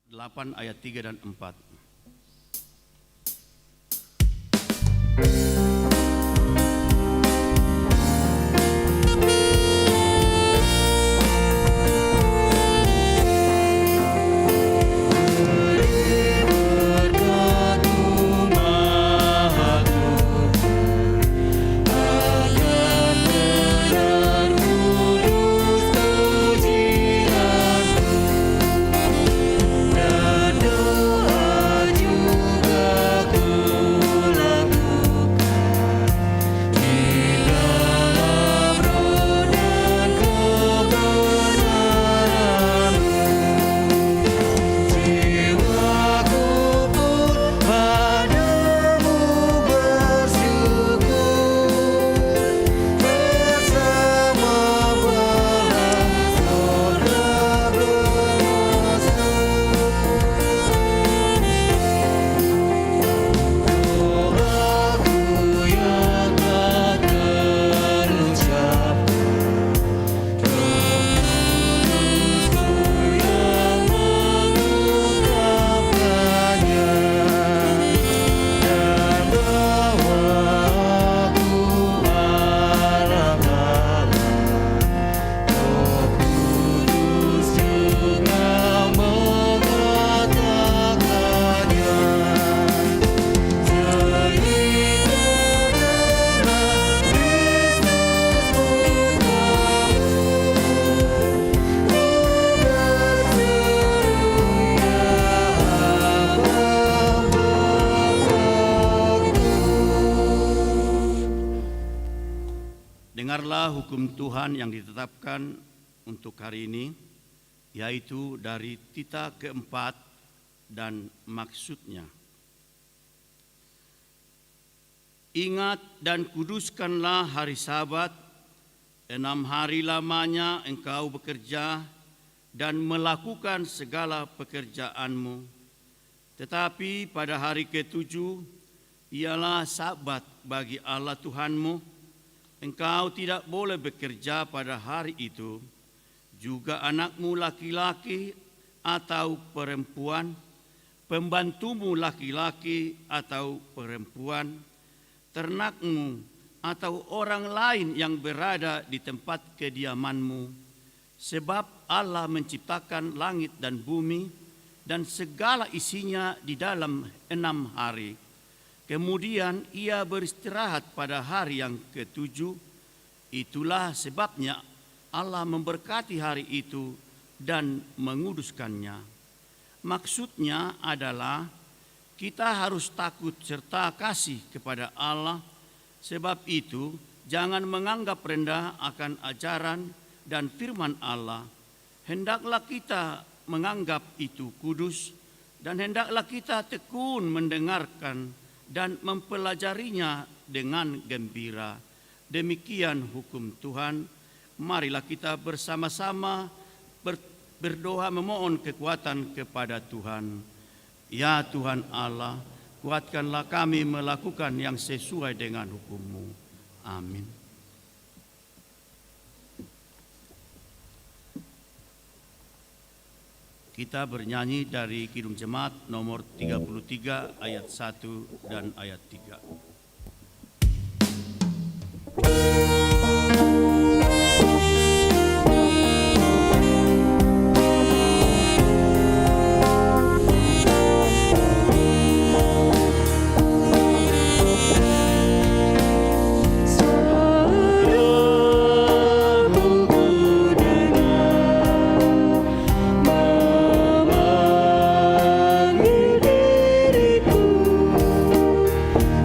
8 ayat 3 dan 4. Dengarlah hukum Tuhan yang ditetapkan untuk hari ini, yaitu dari tita keempat dan maksudnya. Ingat dan kuduskanlah hari Sabat, 6 hari lamanya engkau bekerja dan melakukan segala pekerjaanmu. Tetapi pada hari ke-7 ialah Sabat bagi Allah Tuhanmu. Engkau tidak boleh bekerja pada hari itu, juga anakmu laki-laki atau perempuan, pembantumu laki-laki atau perempuan, ternakmu atau orang lain yang berada di tempat kediamanmu. Sebab Allah menciptakan langit dan bumi dan segala isinya di dalam 6 hari. Kemudian ia beristirahat pada hari yang ke-7. Itulah sebabnya Allah memberkati hari itu dan menguduskannya. Maksudnya adalah kita harus takut serta kasih kepada Allah. Sebab itu jangan menganggap rendah akan ajaran dan firman Allah. Hendaklah kita menganggap itu kudus dan hendaklah kita tekun mendengarkan dan mempelajarinya dengan gembira. Demikian hukum Tuhan. Marilah kita bersama-sama berdoa memohon kekuatan kepada Tuhan. Ya Tuhan Allah, kuatkanlah kami melakukan yang sesuai dengan hukum-Mu. Amin. Kita bernyanyi dari Kidung Jemaat nomor 33 ayat 1 dan ayat 3.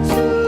So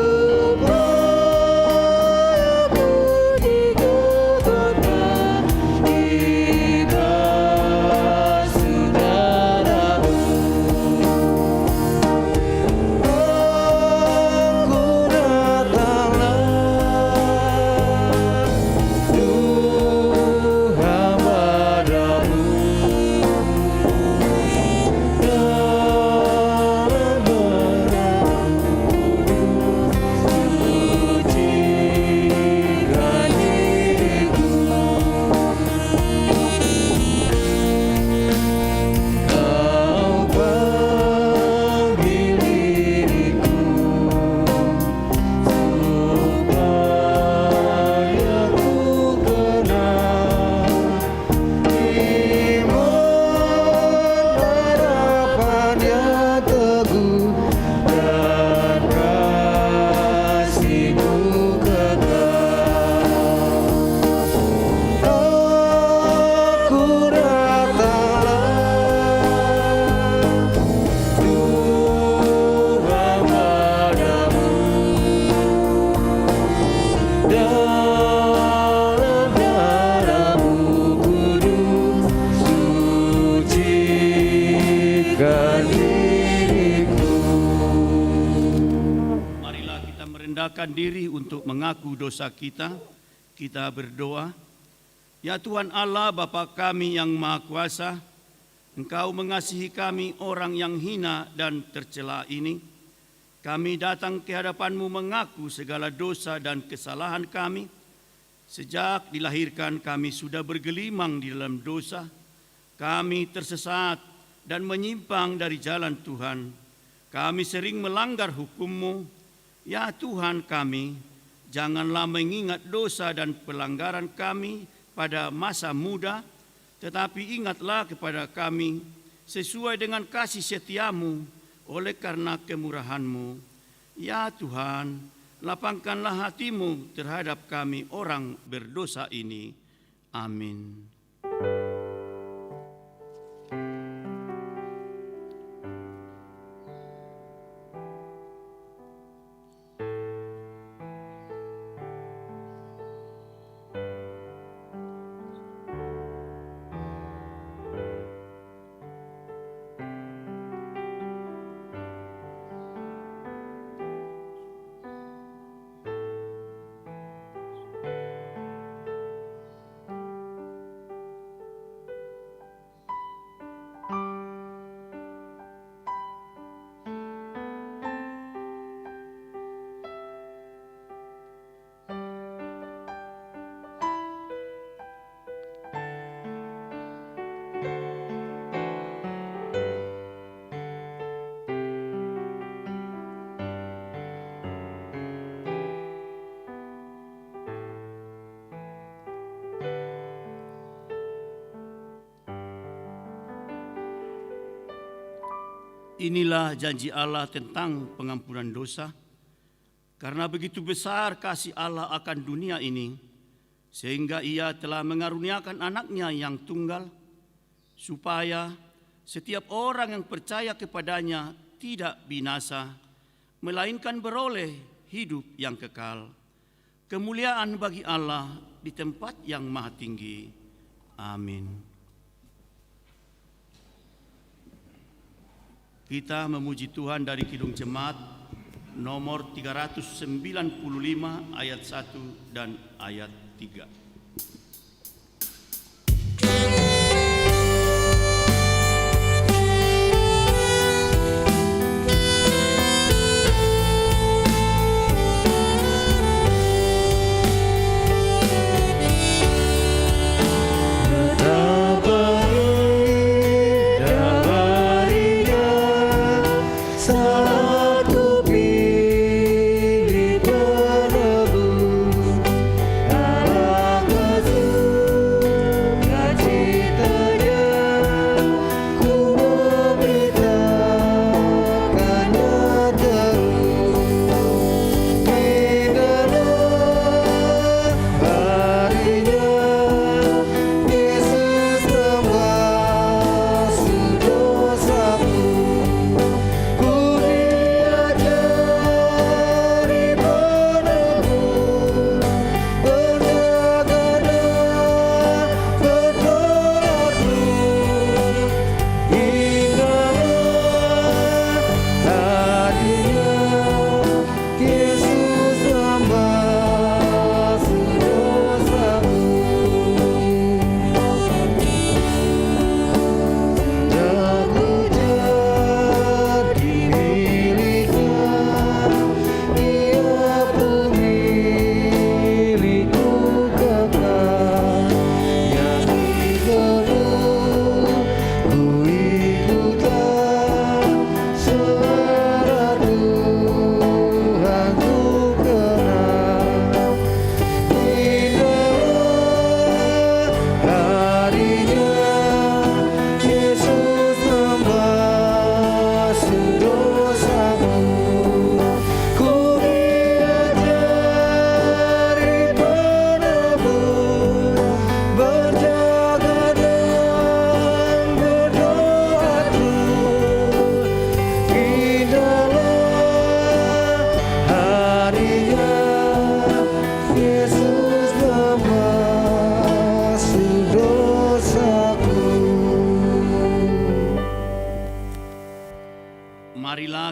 merendahkan diri untuk mengaku dosa kita, kita berdoa. Ya Tuhan Allah, Bapa kami yang Maha Kuasa, Engkau mengasihi kami orang yang hina dan tercela ini. Kami datang ke hadapan-Mu mengaku segala dosa dan kesalahan kami. Sejak dilahirkan kami sudah bergelimang di dalam dosa. Kami tersesat dan menyimpang dari jalan Tuhan. Kami sering melanggar hukum-Mu. Ya Tuhan kami, janganlah mengingat dosa dan pelanggaran kami pada masa muda, tetapi ingatlah kepada kami sesuai dengan kasih setia-Mu oleh karena kemurahan-Mu. Ya Tuhan, lapangkanlah hati-Mu terhadap kami orang berdosa ini. Amin. Inilah janji Allah tentang pengampunan dosa. Karena begitu besar kasih Allah akan dunia ini, sehingga Ia telah mengaruniakan anaknya yang tunggal, supaya setiap orang yang percaya kepadanya tidak binasa, melainkan beroleh hidup yang kekal. Kemuliaan bagi Allah di tempat yang maha tinggi. Amin. Kita memuji Tuhan dari Kidung Jemaat nomor 395 ayat 1 dan ayat 3. Saat ku pilih penebus,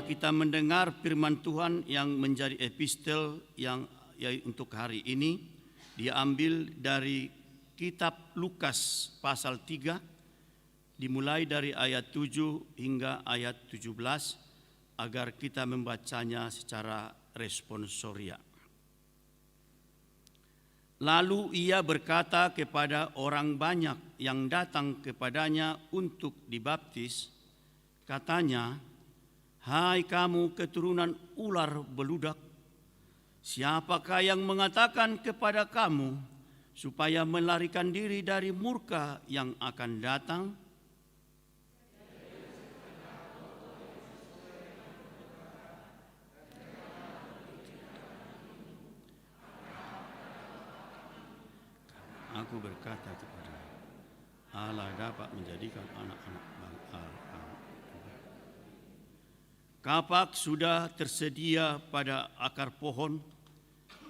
Marilah kita mendengar firman Tuhan yang menjadi epistel yang untuk hari ini. Diambil dari kitab Lukas pasal 3, dimulai dari ayat 7 hingga ayat 17, agar kita membacanya secara responsoria. Lalu ia berkata kepada orang banyak yang datang kepadanya untuk dibaptis, katanya, "Hai kamu keturunan ular beludak, siapakah yang mengatakan kepada kamu supaya melarikan diri dari murka yang akan datang? Aku berkata kepada Allah dapat menjadikan anak-anak kapak sudah tersedia pada akar pohon,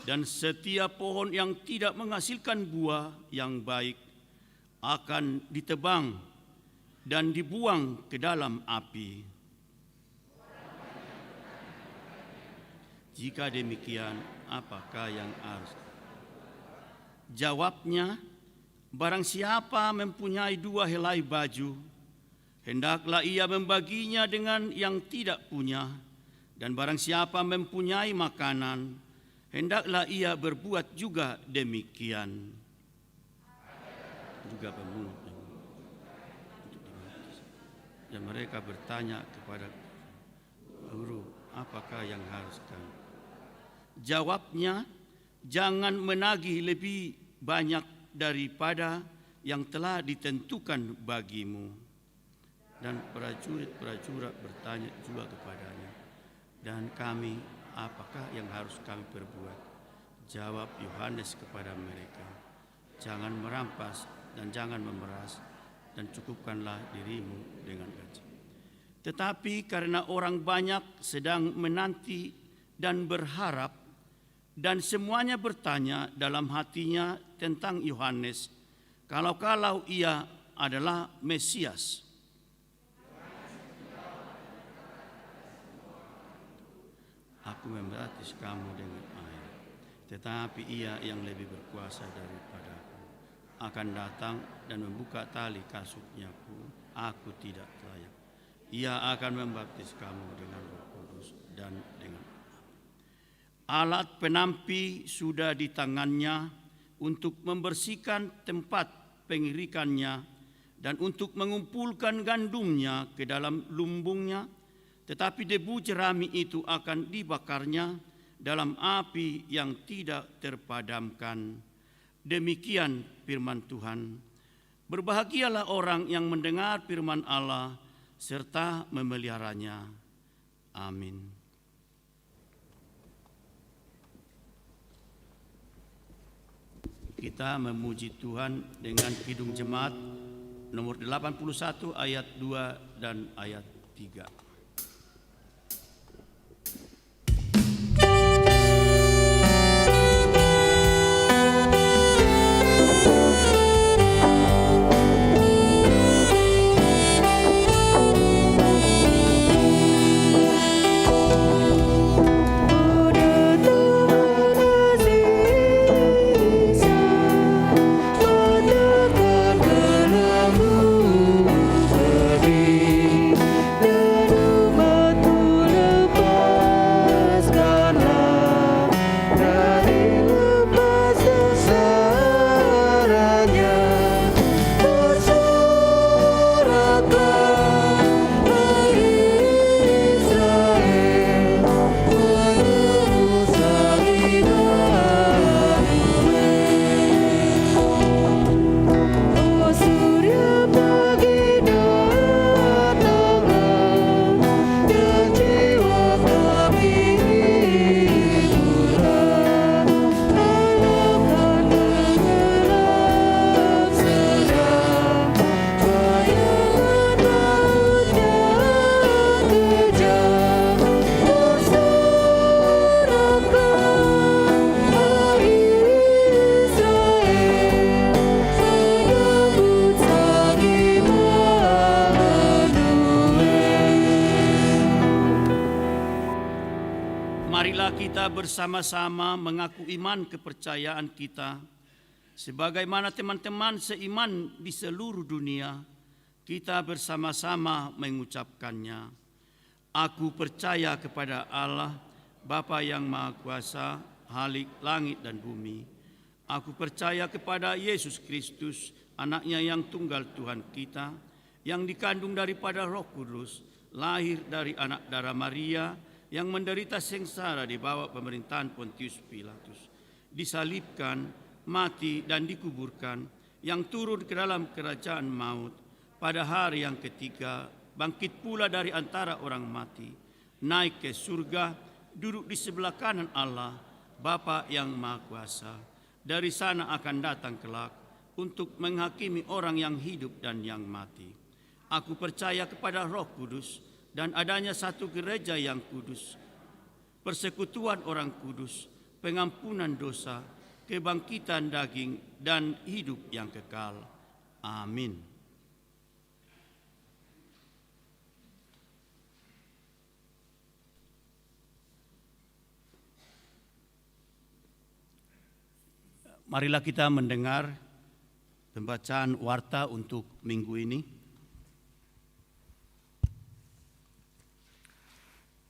dan setiap pohon yang tidak menghasilkan buah yang baik akan ditebang dan dibuang ke dalam api. Jika demikian, apakah yang harus?" Jawabnya, "Barang siapa mempunyai 2 helai baju, hendaklah ia membaginya dengan yang tidak punya. Dan barang siapa mempunyai makanan, hendaklah ia berbuat juga demikian." Juga pemungut dan mereka bertanya kepada Guru, "Apakah yang harus kami?" Jawabnya, "Jangan menagih lebih banyak daripada yang telah ditentukan bagimu." Dan prajurit-prajurit bertanya juga kepadanya, "Dan kami, apakah yang harus kami perbuat?" Jawab Yohanes kepada mereka, "Jangan merampas dan jangan memeras, dan cukupkanlah dirimu dengan gaji." Tetapi karena orang banyak sedang menanti dan berharap, dan semuanya bertanya dalam hatinya tentang Yohanes, kalau ia adalah Mesias. "Aku membaptis kamu dengan air, tetapi ia yang lebih berkuasa daripadaku akan datang dan membuka tali kasutnya pun aku tidak layak. Ia akan membaptis kamu dengan Roh Kudus dan dengan alat penampi sudah di tangannya untuk membersihkan tempat pengirikannya dan untuk mengumpulkan gandumnya ke dalam lumbungnya, tetapi debu jerami itu akan dibakarnya dalam api yang tidak terpadamkan." Demikian firman Tuhan. Berbahagialah orang yang mendengar firman Allah serta memeliharanya. Amin. Kita memuji Tuhan dengan Kidung Jemaat nomor 81 ayat 2 dan ayat 3. Da Marilah kita bersama-sama mengaku iman kepercayaan kita. Sebagaimana teman-teman seiman di seluruh dunia, kita bersama-sama mengucapkannya. Aku percaya kepada Allah, Bapa yang Maha Kuasa, Khalik langit dan bumi. Aku percaya kepada Yesus Kristus, Anaknya yang tunggal Tuhan kita, yang dikandung daripada Roh Kudus, lahir dari anak darah Maria, yang menderita sengsara di bawah pemerintahan Pontius Pilatus, disalibkan, mati dan dikuburkan, yang turun ke dalam kerajaan maut, pada hari yang ketiga bangkit pula dari antara orang mati, naik ke surga, duduk di sebelah kanan Allah, Bapa yang Maha Kuasa. Dari sana akan datang kelak untuk menghakimi orang yang hidup dan yang mati. Aku percaya kepada Roh Kudus dan adanya satu gereja yang kudus, persekutuan orang kudus, pengampunan dosa, kebangkitan daging, dan hidup yang kekal. Amin. Marilah kita mendengar pembacaan warta untuk minggu ini.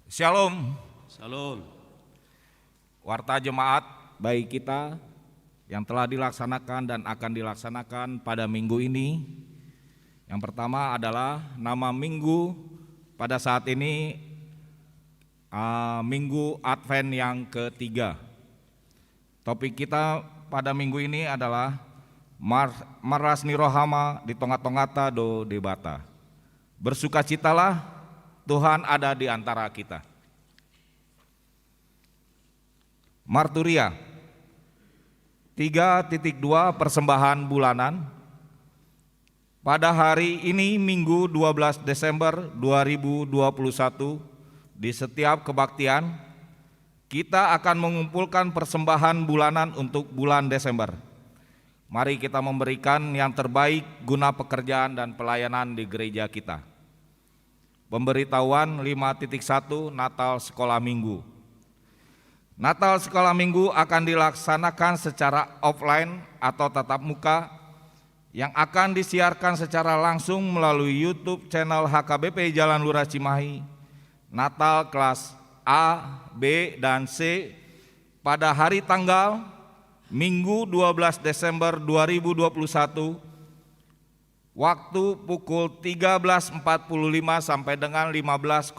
Shalom. Salam. Warta jemaat baik kita yang telah dilaksanakan dan akan dilaksanakan pada minggu ini. Yang pertama adalah nama minggu pada saat ini Minggu Advent yang ketiga. Topik kita pada minggu ini adalah Maras Nirohama di Tonga-Tongata do Debata. Bersukacitalah, Tuhan ada di antara kita. Marturia 3.2 persembahan bulanan. Pada hari ini Minggu 12 Desember 2021 di setiap kebaktian kita akan mengumpulkan persembahan bulanan untuk bulan Desember. Mari kita memberikan yang terbaik guna pekerjaan dan pelayanan di gereja kita. Pemberitahuan 5.1 Natal Sekolah Minggu. Natal Sekolah Minggu akan dilaksanakan secara offline atau tatap muka yang akan disiarkan secara langsung melalui YouTube channel HKBP Jalan Lurah Cimahi. Natal kelas A, B, dan C pada hari tanggal Minggu 12 Desember 2021 waktu pukul 13.45 sampai dengan 15.00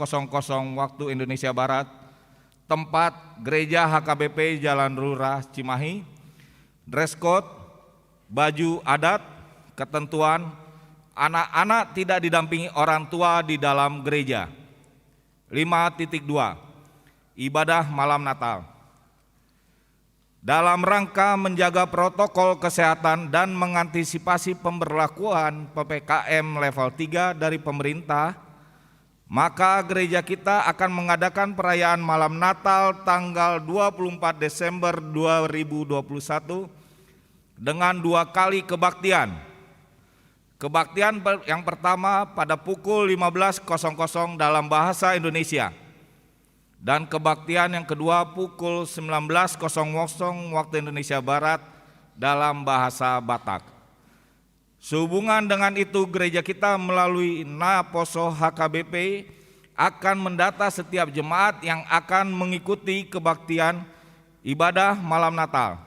waktu Indonesia Barat, tempat Gereja HKBP Jalan Lurah Cimahi. Dress code, baju adat, ketentuan, anak-anak tidak didampingi orang tua di dalam gereja. 5.2 Ibadah Malam Natal. Dalam rangka menjaga protokol kesehatan dan mengantisipasi pemberlakuan PPKM level 3 dari pemerintah, maka gereja kita akan mengadakan perayaan malam Natal tanggal 24 Desember 2021 dengan 2 kali kebaktian. Kebaktian yang pertama pada pukul 15.00 dalam bahasa Indonesia. Dan kebaktian yang kedua pukul 19.00 waktu Indonesia Barat dalam bahasa Batak. Sehubungan dengan itu, gereja kita melalui Naposo HKBP akan mendata setiap jemaat yang akan mengikuti kebaktian ibadah malam Natal.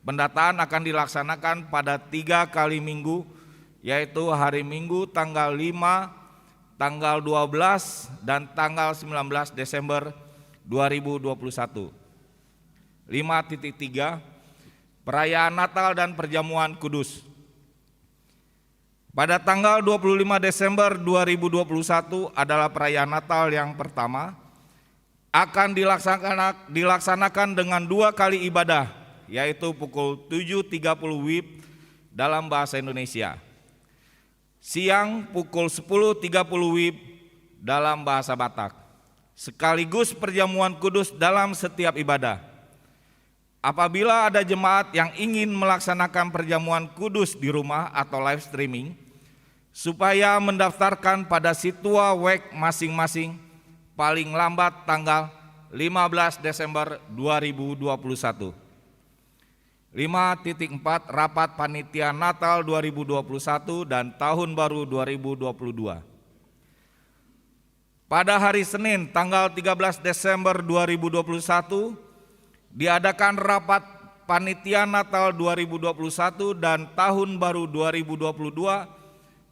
Pendataan akan dilaksanakan pada 3 kali minggu, yaitu hari Minggu tanggal 5, tanggal 12 dan tanggal 19 Desember 2021. 5.3 Perayaan Natal dan Perjamuan Kudus. Pada tanggal 25 Desember 2021 adalah perayaan Natal yang pertama, akan dilaksanakan dengan 2 kali ibadah, yaitu pukul 7.30 WIB dalam bahasa Indonesia. Siang pukul 10.30 WIB dalam bahasa Batak, sekaligus perjamuan kudus dalam setiap ibadah. Apabila ada jemaat yang ingin melaksanakan perjamuan kudus di rumah atau live streaming, supaya mendaftarkan pada situa WEC masing-masing paling lambat tanggal 15 Desember 2021. 5.4 Rapat Panitia Natal 2021 dan Tahun Baru 2022. Pada hari Senin tanggal 13 Desember 2021 diadakan Rapat Panitia Natal 2021 dan Tahun Baru 2022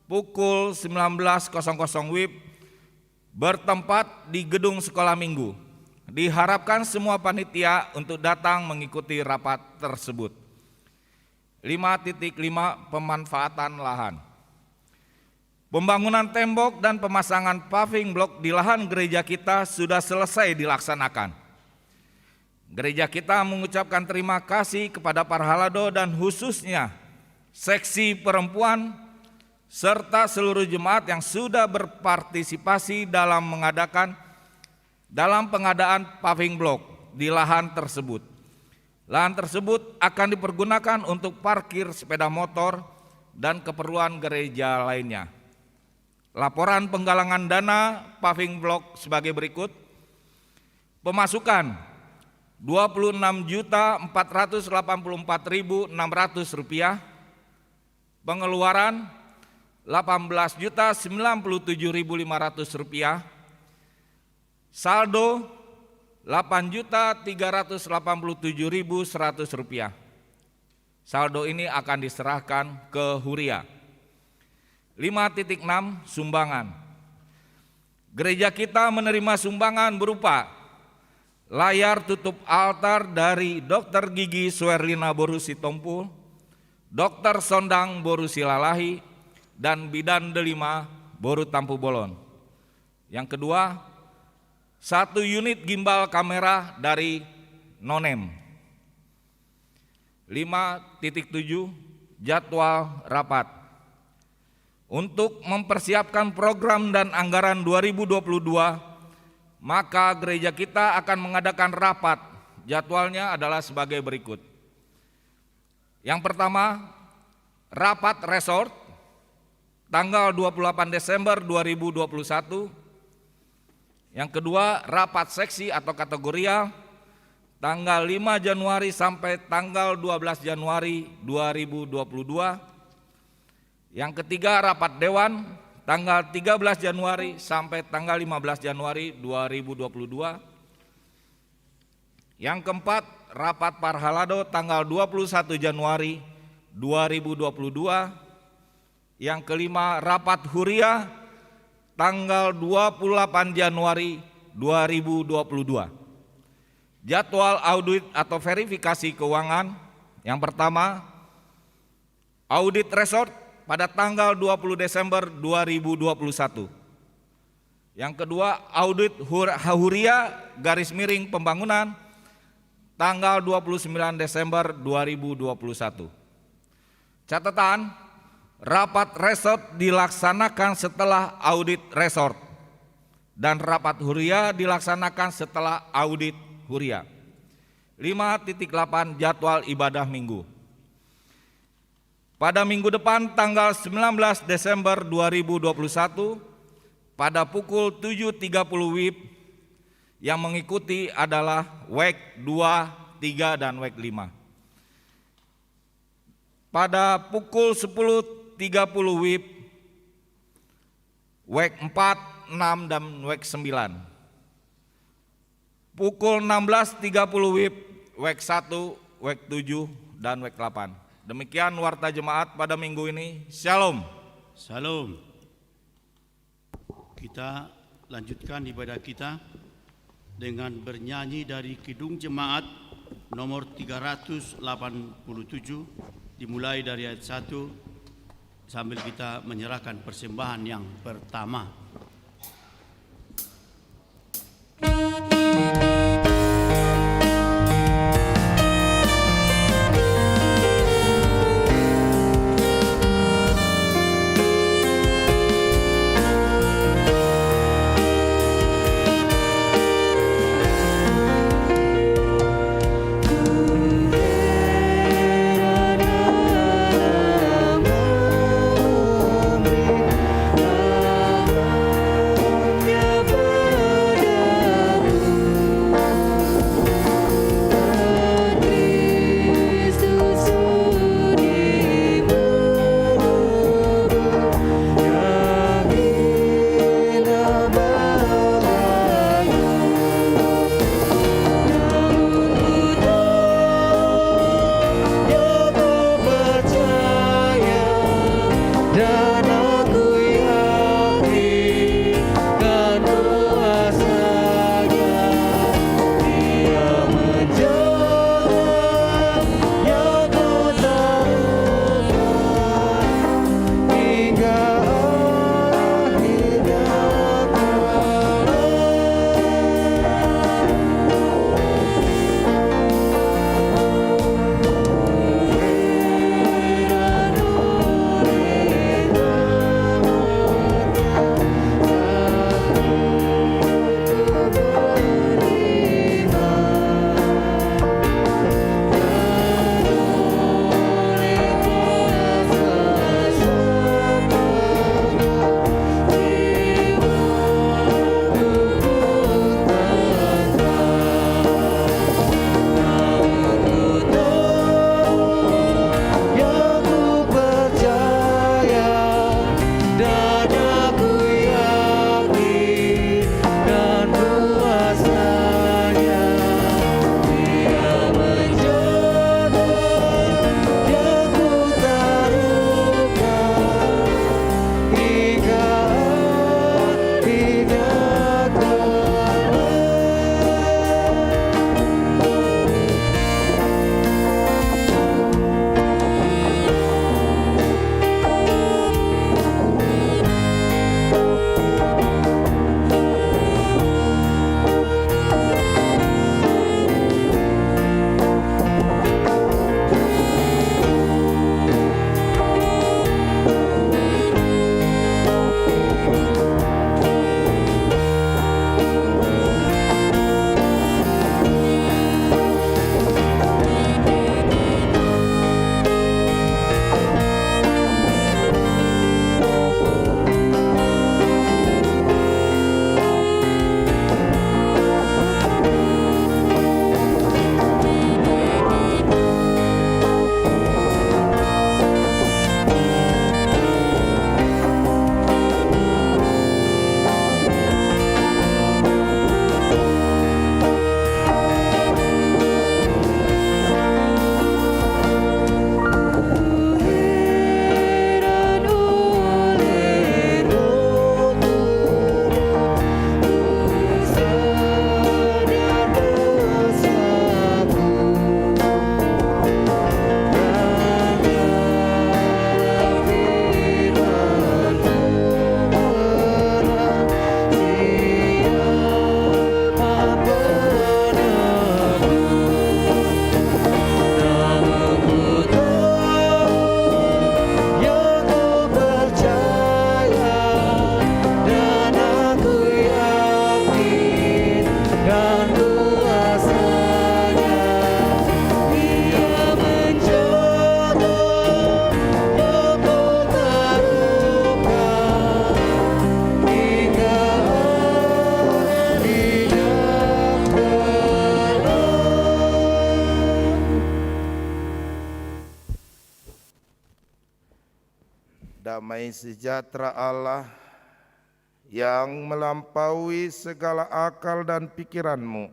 pukul 19.00 WIB bertempat di Gedung Sekolah Minggu. Diharapkan semua panitia untuk datang mengikuti rapat tersebut. 5.5 Pemanfaatan lahan. Pembangunan tembok dan pemasangan paving blok di lahan gereja kita sudah selesai dilaksanakan. Gereja kita mengucapkan terima kasih kepada Parhalado dan khususnya seksi perempuan serta seluruh jemaat yang sudah berpartisipasi dalam pengadaan paving block di lahan tersebut. Lahan tersebut akan dipergunakan untuk parkir sepeda motor dan keperluan gereja lainnya. Laporan penggalangan dana paving block sebagai berikut. Pemasukan Rp26.484.600. Pengeluaran Rp18.097.500. Saldo Rp8.387.100. Saldo ini akan diserahkan ke Huria. 5.6 Sumbangan. Gereja kita menerima sumbangan berupa layar tutup altar dari Dr. Gigi Suerlina Borusi Tompul, Dr. Sondang Borusi Lalahi, dan Bidan Delima Boru Tampu Bolon. Yang kedua, 1 unit gimbal kamera dari Nonem. 5.7 Jadwal rapat. Untuk mempersiapkan program dan anggaran 2022, maka gereja kita akan mengadakan rapat. Jadwalnya adalah sebagai berikut. Yang pertama, rapat resort tanggal 28 Desember 2021. Yang kedua, rapat seksi atau kategoria tanggal 5 Januari sampai tanggal 12 Januari 2022. Yang ketiga, rapat dewan tanggal 13 Januari sampai tanggal 15 Januari 2022. Yang keempat, rapat Parhalado tanggal 21 Januari 2022. Yang kelima, rapat Huria tanggal 28 Januari 2022. Jadwal audit atau verifikasi keuangan. Yang pertama, audit resort pada tanggal 20 Desember 2021. Yang kedua, audit Huria _ pembangunan tanggal 29 Desember 2021. Catatan, rapat resort dilaksanakan setelah audit resort dan rapat Huria dilaksanakan setelah audit Huria. 5.8 Jadwal ibadah minggu. Pada minggu depan tanggal 19 Desember 2021 pada pukul 7.30 WIB yang mengikuti adalah WEK 2, 3 dan WEK 5. Pada pukul 10.30 WIB, WEK 4, 6 dan WEK 9. Pukul 16.30 WIB, WEK 1, WEK 7 dan WEK 8. Demikian warta jemaat pada minggu ini. Shalom. Shalom. Kita lanjutkan ibadah kita dengan bernyanyi dari Kidung Jemaat nomor 387, dimulai dari ayat 1 sambil kita menyerahkan persembahan yang pertama. Amen. Damai sejahtera Allah yang melampaui segala akal dan pikiranmu,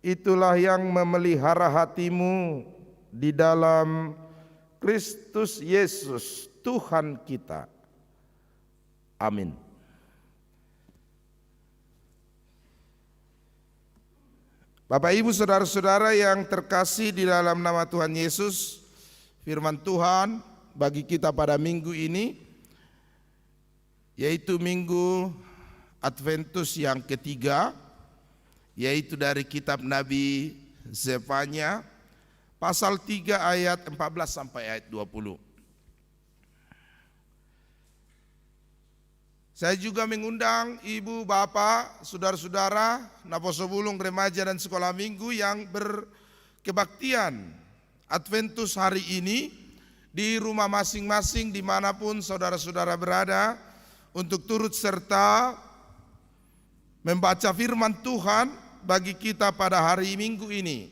itulah yang memelihara hatimu di dalam Kristus Yesus Tuhan kita. Amin. Bapak Ibu saudara-saudara yang terkasih di dalam nama Tuhan Yesus, firman Tuhan bagi kita pada minggu ini, yaitu minggu Adventus yang ketiga, yaitu dari kitab Nabi Zefanya, pasal 3 ayat 14 sampai ayat 20. Saya juga mengundang ibu, bapak, saudara-saudara, naposobulung, remaja dan sekolah minggu yang berkebaktian Adventus hari ini di rumah masing-masing dimanapun saudara-saudara berada, untuk turut serta membaca firman Tuhan bagi kita pada hari Minggu ini,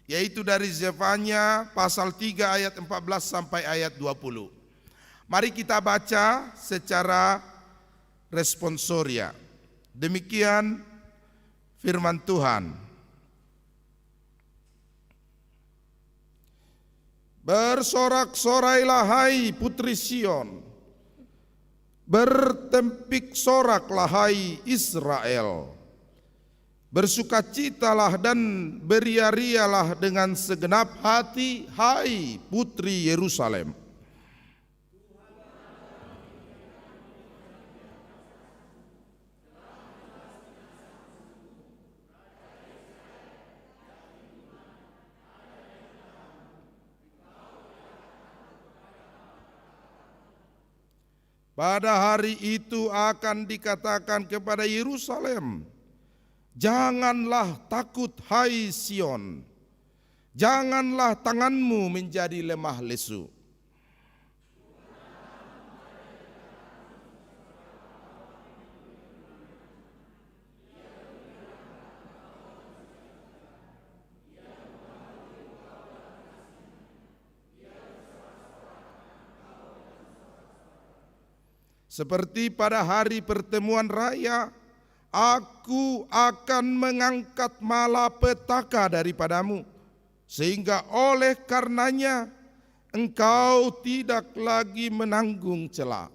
yaitu dari Zefanya pasal 3 ayat 14 sampai ayat 20. Mari kita baca secara responsoria. Demikian firman Tuhan. Bersorak-sorailah hai putri Sion, bertempik soraklah hai Israel. Bersukacitalah dan beria-rialah dengan segenap hati hai putri Yerusalem. Pada hari itu akan dikatakan kepada Yerusalem, janganlah takut hai Sion, janganlah tanganmu menjadi lemah lesu. Seperti pada hari pertemuan raya, aku akan mengangkat malapetaka daripadamu, sehingga oleh karenanya engkau tidak lagi menanggung cela.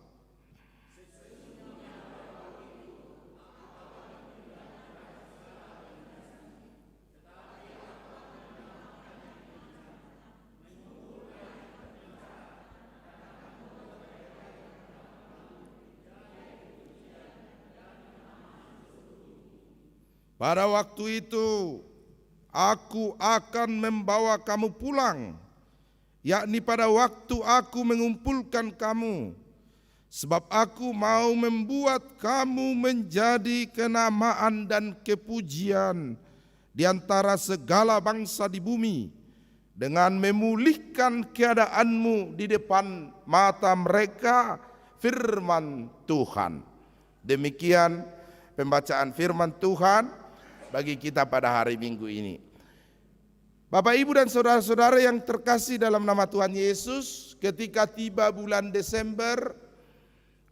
Pada waktu itu aku akan membawa kamu pulang, yakni pada waktu aku mengumpulkan kamu, sebab aku mau membuat kamu menjadi kenamaan dan kepujian di antara segala bangsa di bumi, dengan memulihkan keadaanmu di depan mata mereka, firman Tuhan. Demikian pembacaan firman Tuhan bagi kita pada hari Minggu ini. Bapak, Ibu dan saudara-saudara yang terkasih dalam nama Tuhan Yesus, ketika tiba bulan Desember,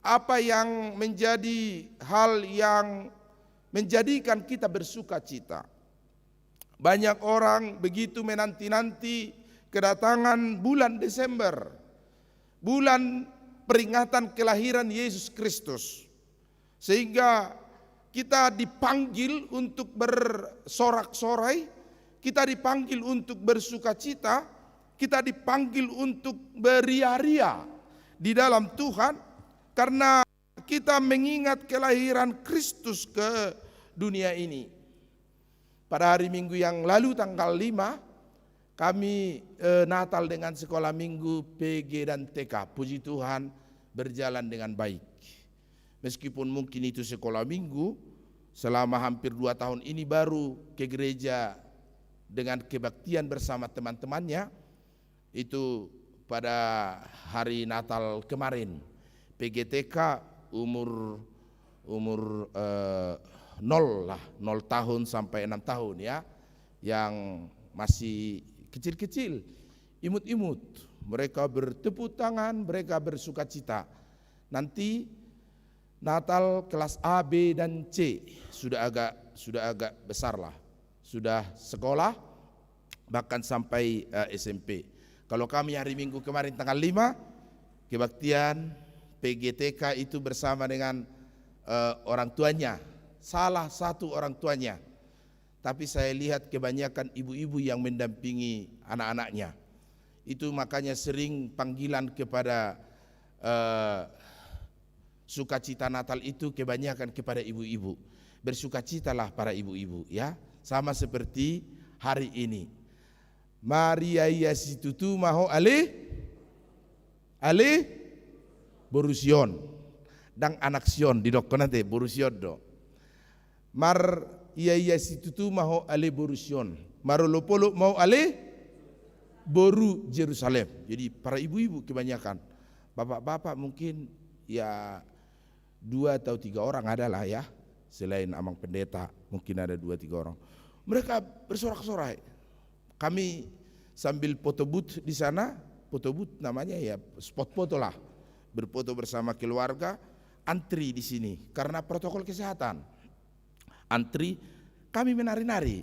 apa yang menjadi hal yang menjadikan kita bersuka cita? Banyak orang begitu menanti-nanti kedatangan bulan Desember, bulan peringatan kelahiran Yesus Kristus, sehingga kita dipanggil untuk bersorak-sorai, kita dipanggil untuk bersukacita, kita dipanggil untuk beria-ria di dalam Tuhan, karena kita mengingat kelahiran Kristus ke dunia ini. Pada hari Minggu yang lalu tanggal 5, kami Natal dengan sekolah minggu PG dan TK. Puji Tuhan berjalan dengan baik. Meskipun mungkin itu sekolah minggu, selama hampir 2 tahun ini baru ke gereja dengan kebaktian bersama teman-temannya, itu pada hari Natal kemarin. PGTK umur 0 tahun sampai 6 tahun ya, yang masih kecil-kecil, imut-imut, mereka bertepuk tangan, mereka bersukacita. Nanti Natal kelas A, B, dan C sudah agak besar lah, sudah sekolah bahkan sampai SMP. Kalau kami hari Minggu kemarin tanggal 5 kebaktian PGTK itu bersama dengan orang tuanya, salah satu orang tuanya. Tapi saya lihat kebanyakan ibu-ibu yang mendampingi anak-anaknya. Itu makanya sering panggilan kepada sukacita Natal itu kebanyakan kepada ibu-ibu. Bersukacitalah para ibu-ibu ya, sama seperti hari ini. Maria yasitutu maho ale borusion dan anak Sion di dokon nanti borusion do. Mar yasitutu maho ale borusion. Marolopolo mau ale boru Yerusalem. Jadi para ibu-ibu kebanyakan. Bapak-bapak mungkin ya 2 atau 3 orang adalah ya, selain amang pendeta mungkin ada 2-3 orang. Mereka bersorak-sorai. Kami sambil foto booth di sana, foto booth namanya ya, spot foto lah, berfoto bersama keluarga, antri di sini karena protokol kesehatan. Antri, kami menari-nari.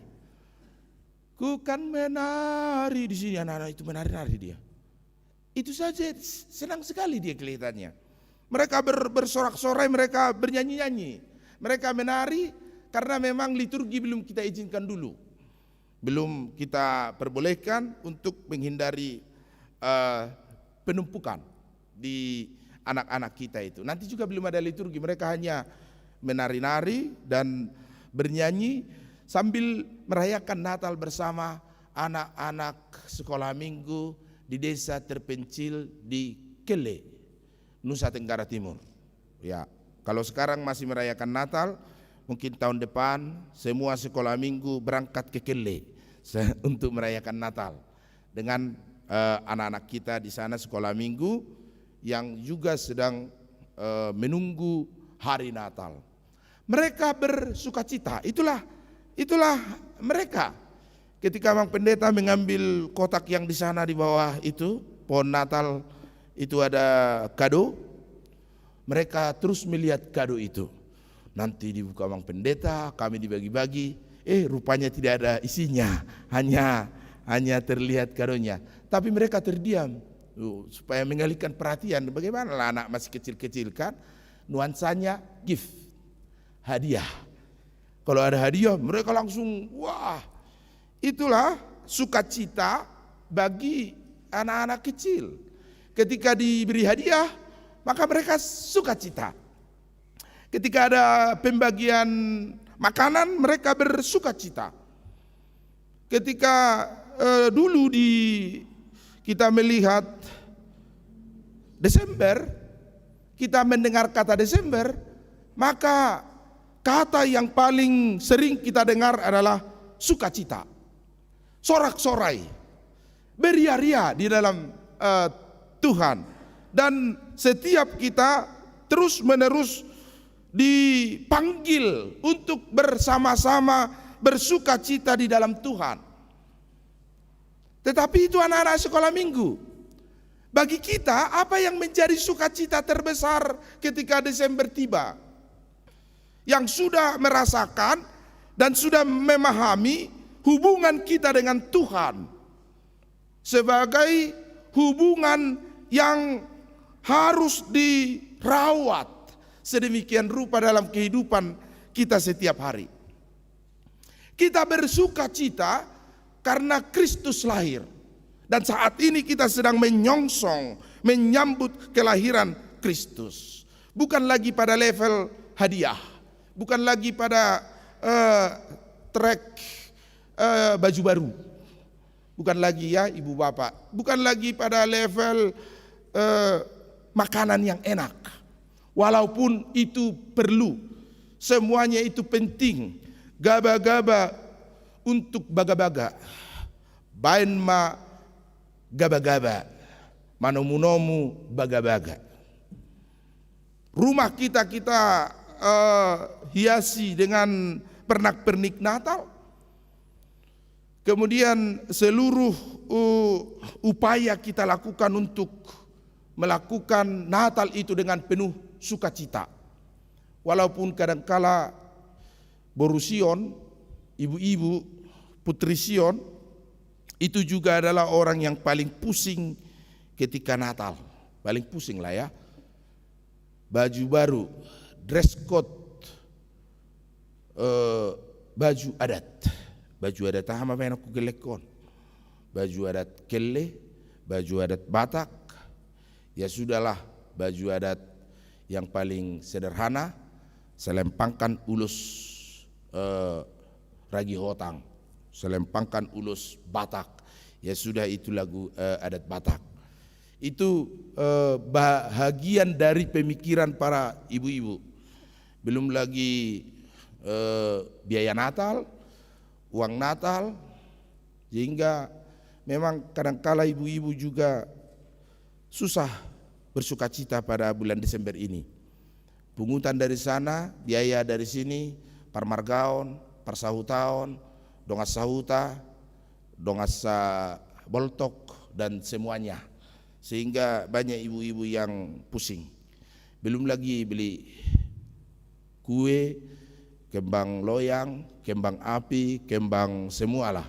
Ku kan menari di sini, anak-anak itu menari-nari dia. Itu saja senang sekali dia kelihatannya. Mereka bersorak-sorai, mereka bernyanyi-nyanyi, mereka menari karena memang liturgi belum kita izinkan dulu, belum kita perbolehkan untuk menghindari penumpukan di anak-anak kita itu. Nanti juga belum ada liturgi, mereka hanya menari-nari dan bernyanyi sambil merayakan Natal bersama anak-anak sekolah minggu di desa terpencil di Kele, Nusa Tenggara Timur. Ya, kalau sekarang masih merayakan Natal, mungkin tahun depan semua sekolah minggu berangkat ke Kele untuk merayakan Natal dengan anak-anak kita di sana sekolah minggu yang juga sedang menunggu hari Natal. Mereka bersukacita, itulah mereka. Ketika Mang Pendeta mengambil kotak yang di sana di bawah itu, pohon Natal itu ada kado, mereka terus melihat kado itu. Nanti dibuka Mang Pendeta, kami dibagi-bagi, rupanya tidak ada isinya, hanya terlihat kadonya. Tapi mereka terdiam supaya mengalihkan perhatian. Bagaimana lah anak masih kecil-kecil kan, nuansanya gift, hadiah. Kalau ada hadiah mereka langsung wah. Itulah sukacita bagi anak-anak kecil. Ketika diberi hadiah, maka mereka sukacita. Ketika ada pembagian makanan, mereka bersukacita. Ketika dulu kita melihat Desember, kita mendengar kata Desember, maka kata yang paling sering kita dengar adalah sukacita. Sorak-sorai, beria-ria di dalam Tuhan. Dan setiap kita terus-menerus dipanggil untuk bersama-sama bersukacita di dalam Tuhan. Tetapi itu anak-anak sekolah minggu. Bagi kita, apa yang menjadi sukacita terbesar ketika Desember tiba? Yang sudah merasakan dan sudah memahami hubungan kita dengan Tuhan sebagai hubungan yang harus dirawat sedemikian rupa dalam kehidupan kita setiap hari. Kita bersukacita karena Kristus lahir. Dan saat ini kita sedang menyongsong, menyambut kelahiran Kristus. Bukan lagi pada level hadiah, bukan lagi pada trek baju baru, bukan lagi ya ibu bapak, bukan lagi pada level makanan yang enak. Walaupun itu perlu, semuanya itu penting. Gaba-gaba untuk baga-baga, bain ma gaba-gaba, manomu-nomu baga-baga. Rumah kita hiasi dengan pernak-pernik Natal. Kemudian seluruh upaya kita lakukan untuk melakukan Natal itu dengan penuh sukacita. Walaupun kadangkala Boru Sion, ibu-ibu, putri Sion, itu juga adalah orang yang paling pusing ketika Natal. Paling pusing lah ya. Baju baru, dress code, baju adat. Baju adat hama main aku gelekon. Baju adat Kelle, baju adat Batak. Ya sudahlah, baju adat yang paling sederhana, selempangkan ulus ragi hotang, selempangkan ulus Batak. Ya sudah, itu lagu adat Batak. Itu bahagian dari pemikiran para ibu-ibu. Belum lagi biaya Natal, uang Natal, sehingga memang kadangkala ibu-ibu juga susah bersukacita pada bulan Desember ini. Pungutan dari sana, biaya dari sini, parmargaon, parsahutaon, dongas sahuta, dongas boltok, dan semuanya. Sehingga banyak ibu-ibu yang pusing. Belum lagi beli kue, kembang loyang, kembang api, kembang semualah.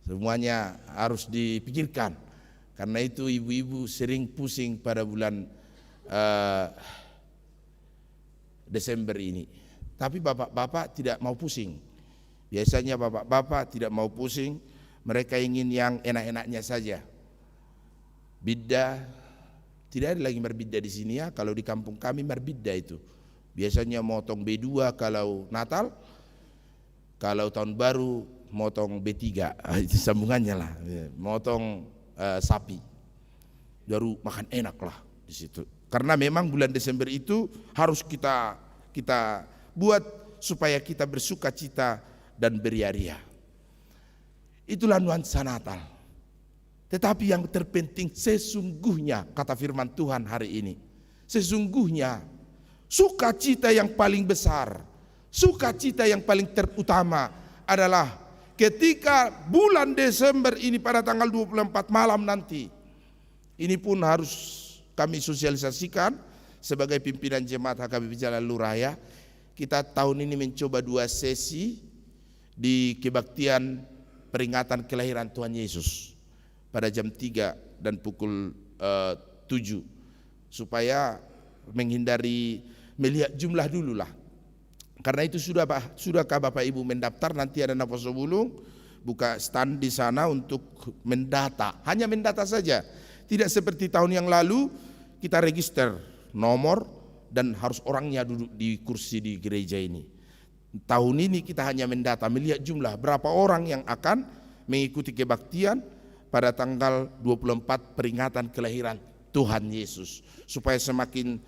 Semuanya harus dipikirkan. Karena itu ibu-ibu sering pusing pada bulan Desember ini. Tapi bapak-bapak tidak mau pusing. Biasanya bapak-bapak tidak mau pusing, mereka ingin yang enak-enaknya saja. Bidda, tidak ada lagi berbidda di sini ya. Kalau di kampung kami berbidda itu. Biasanya motong B2 kalau Natal, kalau tahun baru motong B3. Itu sambungannya lah. Motong sapi. Baru makan enak lah di situ. Karena memang bulan Desember itu harus kita buat supaya kita bersuka cita dan beria-ria. Itulah nuansa Natal. Tetapi yang terpenting sesungguhnya, kata firman Tuhan hari ini, sesungguhnya sukacita yang paling besar, sukacita yang paling terutama adalah ketika bulan Desember ini pada tanggal 24 malam nanti. Ini pun harus kami sosialisasikan sebagai pimpinan jemaat HKBP Jalan Luraya. Kita tahun ini mencoba 2 sesi di kebaktian peringatan kelahiran Tuhan Yesus pada jam 3 dan pukul 7, supaya menghindari melihat jumlah dulu lah. Karena itu sudahkah Bapak Ibu mendaftar? Nanti ada Naposo Bulung buka stand di sana untuk mendata, hanya mendata saja. Tidak seperti tahun yang lalu kita register nomor dan harus orangnya duduk di kursi di gereja ini. Tahun ini kita hanya mendata, melihat jumlah berapa orang yang akan mengikuti kebaktian pada tanggal 24 peringatan kelahiran Tuhan Yesus, supaya semakin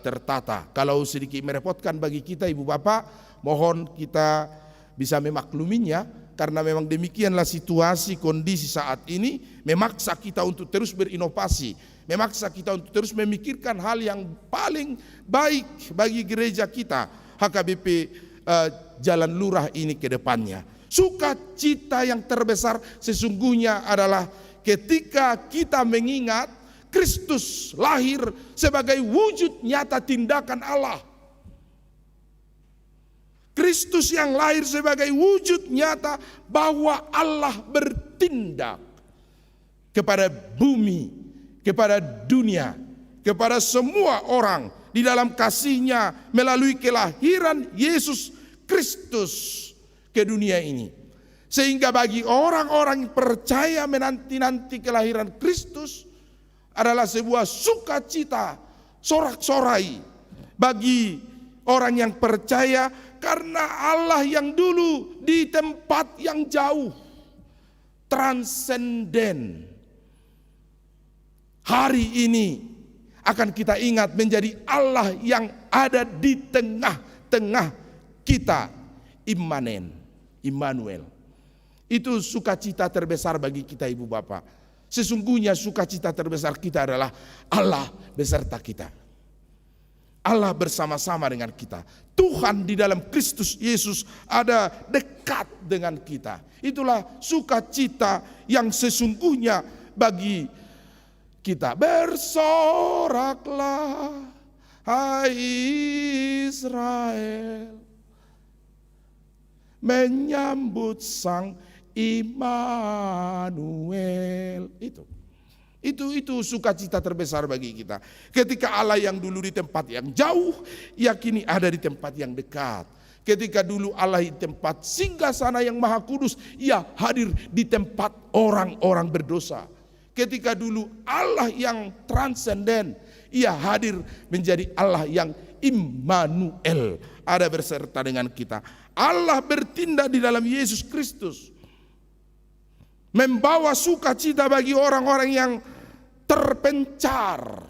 tertata. Kalau sedikit merepotkan bagi kita ibu bapak, mohon kita bisa memakluminya, karena memang demikianlah situasi kondisi saat ini, memaksa kita untuk terus berinovasi, memaksa kita untuk terus memikirkan hal yang paling baik bagi gereja kita HKBP Jalan Lurah ini ke depannya. Sukacita yang terbesar sesungguhnya adalah ketika kita mengingat Kristus lahir sebagai wujud nyata tindakan Allah. Kristus yang lahir sebagai wujud nyata bahwa Allah bertindak kepada bumi, kepada dunia, kepada semua orang di dalam kasih-Nya melalui kelahiran Yesus Kristus ke dunia ini. Sehingga bagi orang-orang yang percaya menanti-nanti kelahiran Kristus adalah sebuah sukacita sorak-sorai bagi orang yang percaya, karena Allah yang dulu di tempat yang jauh, transenden, hari ini akan kita ingat menjadi Allah yang ada di tengah-tengah kita, Immanuel. Itu sukacita terbesar bagi kita ibu bapak. Sesungguhnya sukacita terbesar kita adalah Allah beserta kita. Allah bersama-sama dengan kita. Tuhan di dalam Kristus Yesus ada dekat dengan kita. Itulah sukacita yang sesungguhnya bagi kita. Bersoraklah, hai Israel, menyambut Sang Immanuel. Itu sukacita terbesar bagi kita. Ketika Allah yang dulu di tempat yang jauh, ia kini ada di tempat yang dekat. Ketika dulu Allah di tempat singgasana yang maha kudus, ia hadir di tempat orang-orang berdosa. Ketika dulu Allah yang transenden, ia hadir menjadi Allah yang Immanuel, ada berserta dengan kita. Allah bertindak di dalam Yesus Kristus, membawa sukacita bagi orang-orang yang terpencar,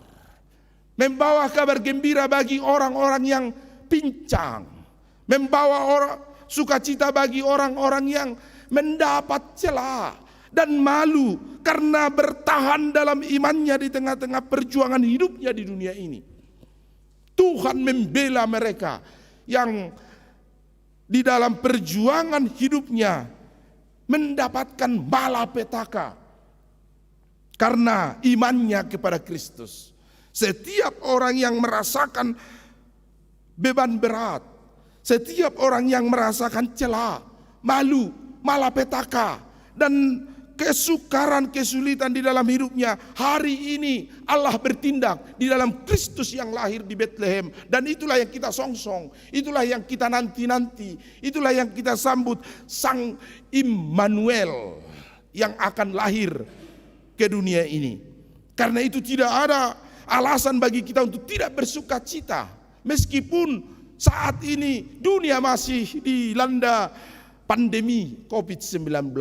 membawa kabar gembira bagi orang-orang yang pincang, membawa sukacita bagi orang-orang yang mendapat celah dan malu karena bertahan dalam imannya di tengah-tengah perjuangan hidupnya di dunia ini. Tuhan membela mereka yang di dalam perjuangan hidupnya mendapatkan malapetaka karena imannya kepada Kristus. Setiap orang yang merasakan beban berat, setiap orang yang merasakan celah, malu, malapetaka, dan kesukaran, kesulitan di dalam hidupnya, hari ini Allah bertindak di dalam Kristus yang lahir di Bethlehem. Dan itulah yang kita songsong, itulah yang kita nanti-nanti, itulah yang kita sambut, Sang Immanuel yang akan lahir ke dunia ini. Karena itu tidak ada alasan bagi kita untuk tidak bersuka cita. Meskipun saat ini dunia masih dilanda pandemi COVID-19.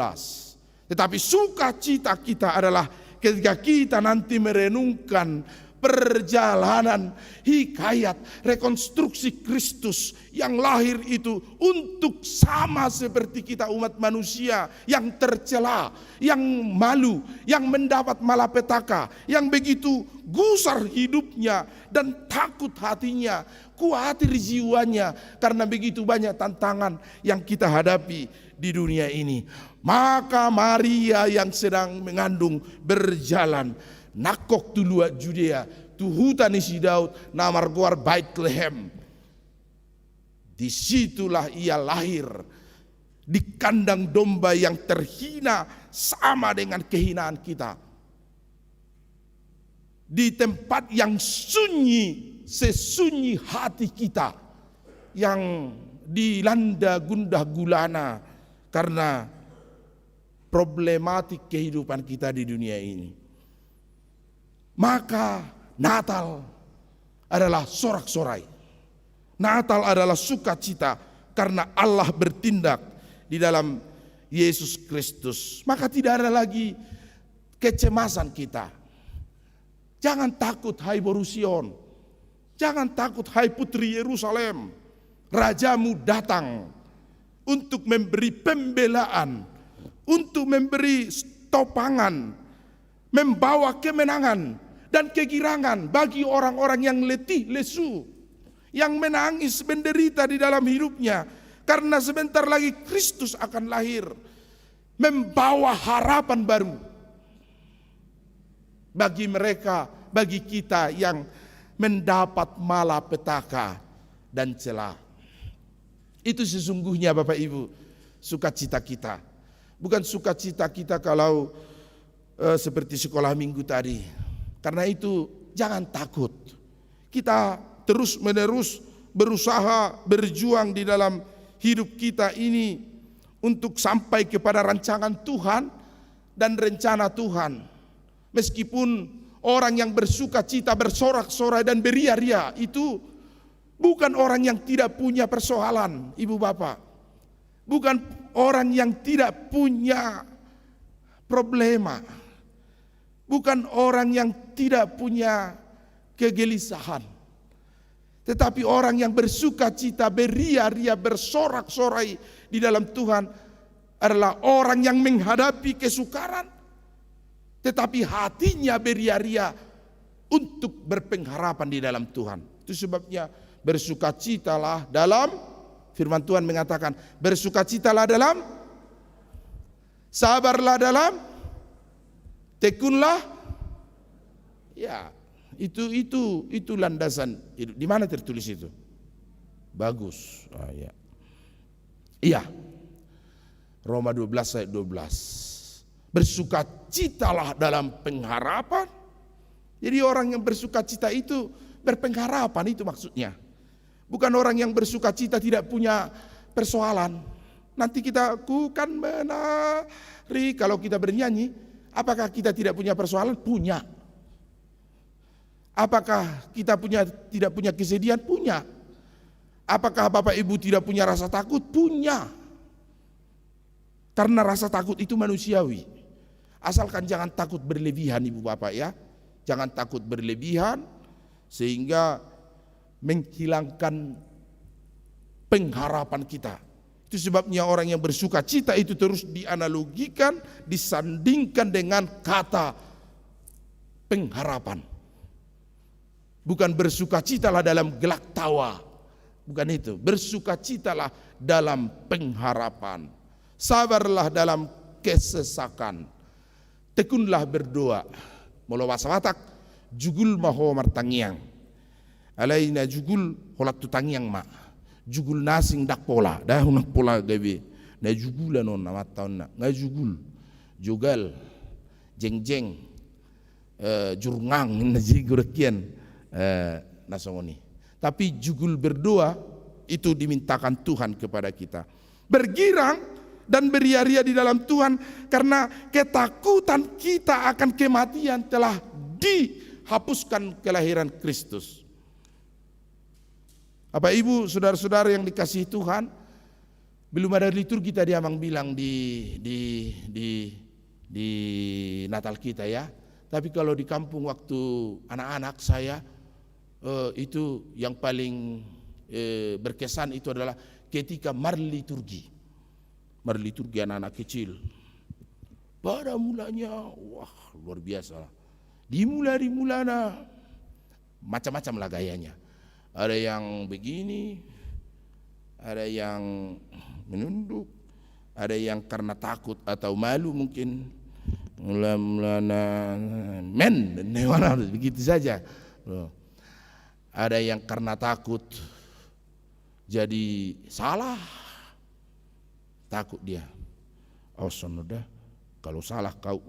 Tetapi sukacita kita adalah ketika kita nanti merenungkan perjalanan hikayat rekonstruksi Kristus yang lahir itu untuk sama seperti kita umat manusia yang tercela, yang malu, yang mendapat malapetaka, yang begitu gusar hidupnya dan takut hatinya, khawatir jiwanya karena begitu banyak tantangan yang kita hadapi di dunia ini. Maka Maria yang sedang mengandung berjalan nakok tu luar Judea, tu hutan isi Daud, namar guar Bethlehem. Disitulah ia lahir, di kandang domba yang terhina sama dengan kehinaan kita. Di tempat yang sunyi, sesunyi hati kita, yang dilanda gundah gulana karena problematik kehidupan kita di dunia ini. Maka Natal adalah sorak-sorai. Natal adalah sukacita karena Allah bertindak di dalam Yesus Kristus. Maka tidak ada lagi kecemasan kita. Jangan takut hai Borusion. Jangan takut hai putri Yerusalem. Rajamu datang untuk memberi pembelaan, untuk memberi topangan, membawa kemenangan dan kegirangan bagi orang-orang yang letih lesu, yang menangis menderita di dalam hidupnya, karena sebentar lagi Kristus akan lahir, membawa harapan baru bagi mereka, bagi kita yang mendapat malapetaka dan celah. Itu sesungguhnya Bapak Ibu sukacita kita. Bukan sukacita kita kalau seperti sekolah minggu tadi. Karena itu jangan takut. Kita terus menerus berusaha berjuang di dalam hidup kita ini untuk sampai kepada rancangan Tuhan dan rencana Tuhan. Meskipun orang yang bersukacita, bersorak-sorai dan beria-ria itu bukan orang yang tidak punya persoalan, Ibu Bapak. Bukan orang yang tidak punya problema. Bukan orang yang tidak punya kegelisahan. Tetapi orang yang bersukacita, beria-ria, bersorak-sorai di dalam Tuhan adalah orang yang menghadapi kesukaran, tetapi hatinya beria-ria untuk berpengharapan di dalam Tuhan. Itu sebabnya bersukacitalah dalam, firman Tuhan mengatakan, bersukacitalah dalam, sabarlah dalam, tekunlah. Ya, itu landasan hidup. Di mana tertulis itu? Bagus. Ya. Iya. Roma 12 ayat 12. Bersukacitalah dalam pengharapan. Jadi orang yang bersukacita itu berpengharapan, itu maksudnya. Bukan orang yang bersukacita tidak punya persoalan. Nanti ku kan menari, kalau kita bernyanyi, apakah kita tidak punya persoalan? Punya. Apakah kita tidak punya kesedihan? Punya. Apakah Bapak Ibu tidak punya rasa takut? Punya. Karena rasa takut itu manusiawi. Asalkan jangan takut berlebihan, Ibu Bapak ya. Jangan takut berlebihan sehingga menghilangkan pengharapan kita. Itu sebabnya orang yang bersuka cita itu terus dianalogikan, disandingkan dengan kata pengharapan. Bukan bersukacitalah dalam gelak tawa. Bukan itu. Bersukacitalah dalam pengharapan. Sabarlah dalam kesesakan. Tekunlah berdoa. Mula wasawatak jugul maho martangiang. Alaina jugul holat tutangiang ma. Jugul nasing dak pola. Dah unak pola gabe. Na jugula non nama taon na. Nga jugul. Jugal. Jeng-jeng. Jurngang. Na jigurakian. Nasongoni. Tapi jugul berdoa itu dimintakan Tuhan kepada kita. Bergirang dan beria-ria di dalam Tuhan karena ketakutan kita akan kematian telah dihapuskan kelahiran Kristus. Bapak Ibu, saudara-saudara yang dikasihi Tuhan, belum ada liturgi tadi Amang bilang di Natal kita ya. Tapi kalau di kampung waktu anak-anak saya itu yang paling berkesan itu adalah ketika marliturgi anak-anak kecil. Pada mulanya, wah luar biasa. Dimulai macam-macam lah gayanya. Ada yang begini, ada yang menunduk, ada yang karena takut atau malu mungkin. Begitu saja. Ada yang karena takut jadi salah, takut dia. Oh sonoda, kalau salah kau,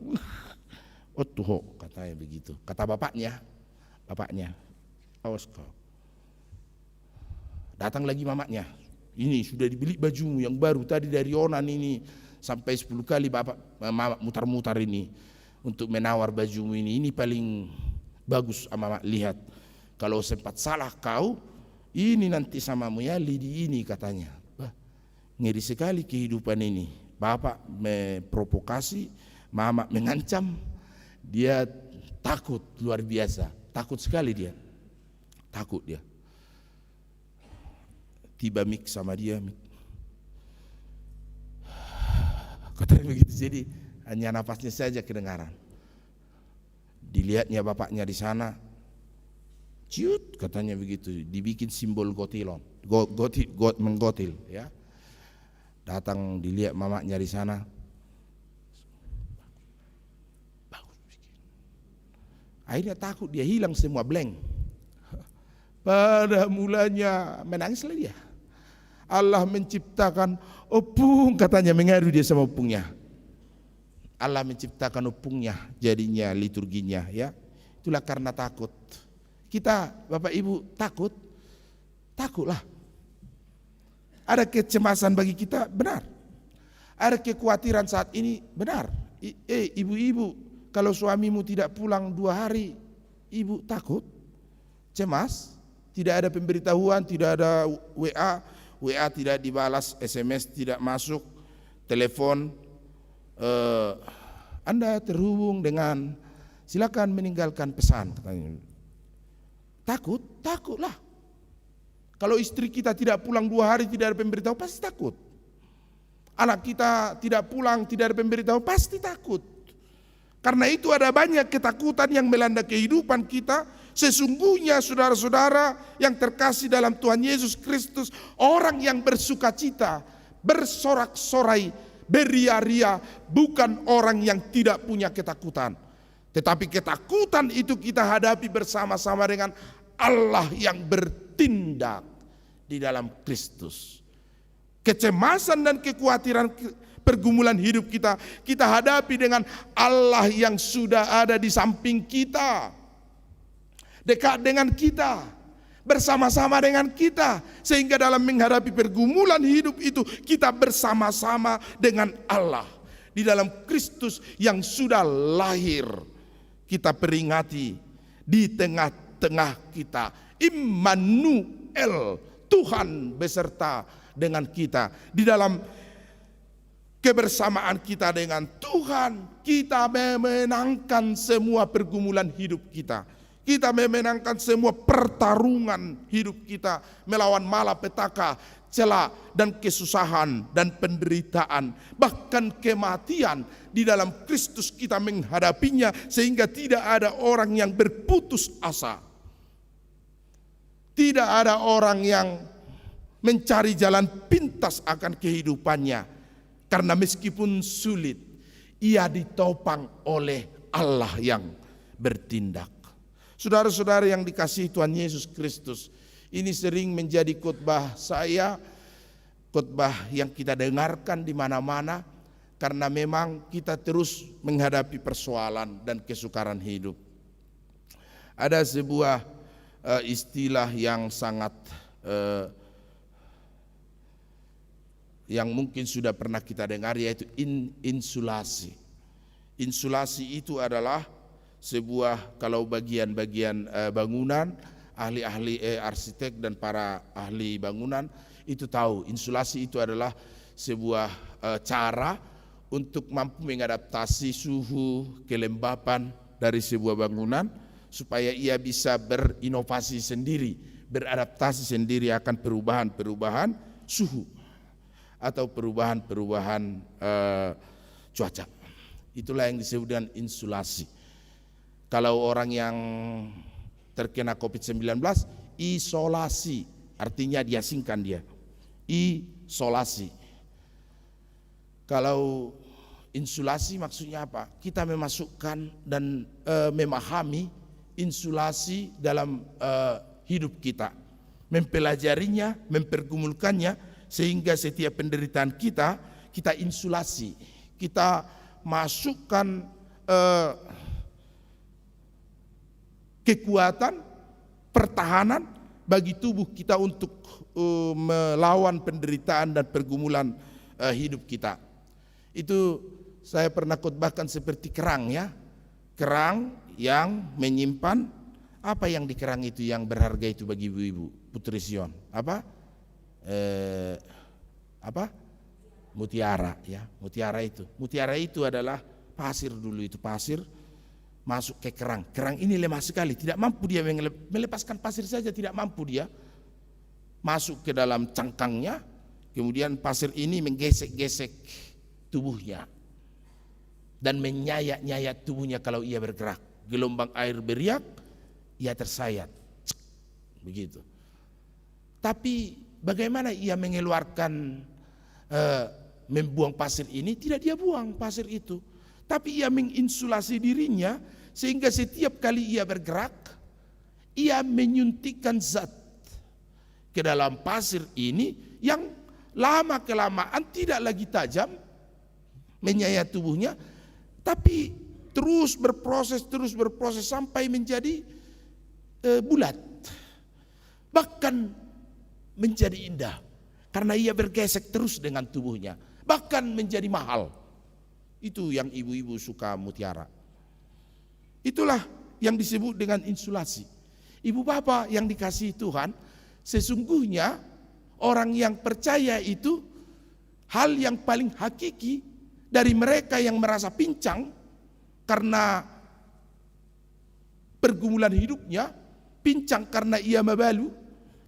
tuh katanya begitu. Kata bapaknya, awas kau. Datang lagi mamanya, ini sudah dibeli bajumu yang baru tadi dari Onan ini, sampai 10 kali mama mutar-mutar ini untuk menawar bajumu ini paling bagus mama lihat. Kalau sempat salah kau, ini nanti samamu ya lidi ini katanya. Bah, ngeri sekali kehidupan ini. Bapak memprovokasi, mama mengancam, dia takut luar biasa. Takut sekali dia. Takut dia. Tiba mik sama dia. Katanya begitu, jadi hanya napasnya saja kedengaran. Dilihatnya bapaknya di sana, ciut katanya begitu, dibikin simbol gotilon, menggotil ya. Datang dilihat mamanya di sana, bagus bikin. Akhirnya takut dia, hilang semua blank. Pada mulanya menangislah dia. Allah menciptakan opung katanya, mengadu dia sama opungnya. Allah menciptakan opungnya, jadinya liturginya ya. Itulah karena takut. Kita Bapak Ibu takutlah. Ada kecemasan bagi kita, benar. Ada kekhawatiran saat ini, benar. Ibu-ibu, kalau suamimu tidak pulang 2 hari, ibu takut, cemas, tidak ada pemberitahuan, tidak ada WA tidak dibalas, SMS tidak masuk, telepon, Anda terhubung dengan, silakan meninggalkan pesan katanya. Takutlah. Kalau istri kita tidak pulang 2 hari tidak ada pemberitahuan, pasti takut. Anak kita tidak pulang tidak ada pemberitahuan, pasti takut. Karena itu ada banyak ketakutan yang melanda kehidupan kita Sesungguhnya saudara-saudara yang terkasih dalam Tuhan Yesus Kristus, orang yang bersuka cita, bersorak-sorai, beria-ria, bukan orang yang tidak punya ketakutan. Tetapi ketakutan itu kita hadapi bersama-sama dengan Allah yang bertindak di dalam Kristus. Kecemasan dan kekhawatiran pergumulan hidup kita hadapi dengan Allah yang sudah ada di samping kita, dekat dengan kita, bersama-sama dengan kita, sehingga dalam menghadapi pergumulan hidup itu kita bersama-sama dengan Allah di dalam Kristus yang sudah lahir. Kita peringati di tengah-tengah kita, Immanuel, Tuhan beserta dengan kita. Di dalam kebersamaan kita dengan Tuhan, kita memenangkan semua pergumulan hidup kita. Kita memenangkan semua pertarungan hidup kita melawan malapetaka, celah dan kesusahan dan penderitaan, bahkan kematian. Di dalam Kristus kita menghadapinya sehingga tidak ada orang yang berputus asa. Tidak ada orang yang mencari jalan pintas akan kehidupannya, karena meskipun sulit, ia ditopang oleh Allah yang bertindak. Saudara-saudara yang dikasihi Tuhan Yesus Kristus, ini sering menjadi khotbah saya, khotbah yang kita dengarkan di mana-mana, karena memang kita terus menghadapi persoalan dan kesukaran hidup. Ada sebuah istilah yang sangat yang mungkin sudah pernah kita dengar, yaitu insulasi. Insulasi itu adalah sebuah, kalau bagian-bagian bangunan, ahli-ahli arsitek dan para ahli bangunan itu tahu, insulasi itu adalah sebuah cara untuk mampu mengadaptasi suhu, kelembapan dari sebuah bangunan supaya ia bisa berinovasi sendiri, beradaptasi sendiri akan perubahan-perubahan suhu atau perubahan-perubahan cuaca. Itulah yang disebut dengan insulasi. Kalau orang yang terkena COVID-19, isolasi, artinya diasingkan dia. Isolasi. Kalau insulasi maksudnya apa? Kita memasukkan dan memahami insulasi dalam hidup kita. Mempelajarinya, mempergumulkannya, sehingga setiap penderitaan kita insulasi. Kita masukkan kekuatan, pertahanan bagi tubuh kita untuk melawan penderitaan dan pergumulan hidup kita. Itu saya pernah khotbahkan seperti kerang ya. Kerang yang menyimpan, apa yang di kerang itu yang berharga itu bagi ibu-ibu, Putri Sion? Apa? Mutiara ya, mutiara itu. Mutiara itu adalah pasir dulu, itu pasir masuk ke kerang. Kerang ini lemah sekali, tidak mampu dia melepaskan pasir saja, tidak mampu dia masuk ke dalam cangkangnya. Kemudian pasir ini menggesek-gesek tubuhnya dan menyayat-nyayat tubuhnya kalau ia bergerak. Gelombang air beriak, ia tersayat. Begitu. Tapi bagaimana ia mengeluarkan membuang pasir ini? Tidak dia buang pasir itu, tapi ia menginsulasi dirinya sehingga setiap kali ia bergerak, ia menyuntikkan zat ke dalam pasir ini yang lama kelamaan tidak lagi tajam menyayat tubuhnya, tapi terus berproses sampai menjadi bulat, bahkan menjadi indah karena ia bergesek terus dengan tubuhnya, bahkan menjadi mahal. Itu yang ibu-ibu suka mutiara. Itulah yang disebut dengan insulasi. Ibu bapak yang dikasihi Tuhan, sesungguhnya orang yang percaya itu hal yang paling hakiki dari mereka yang merasa pincang karena pergumulan hidupnya, pincang karena ia mabalu,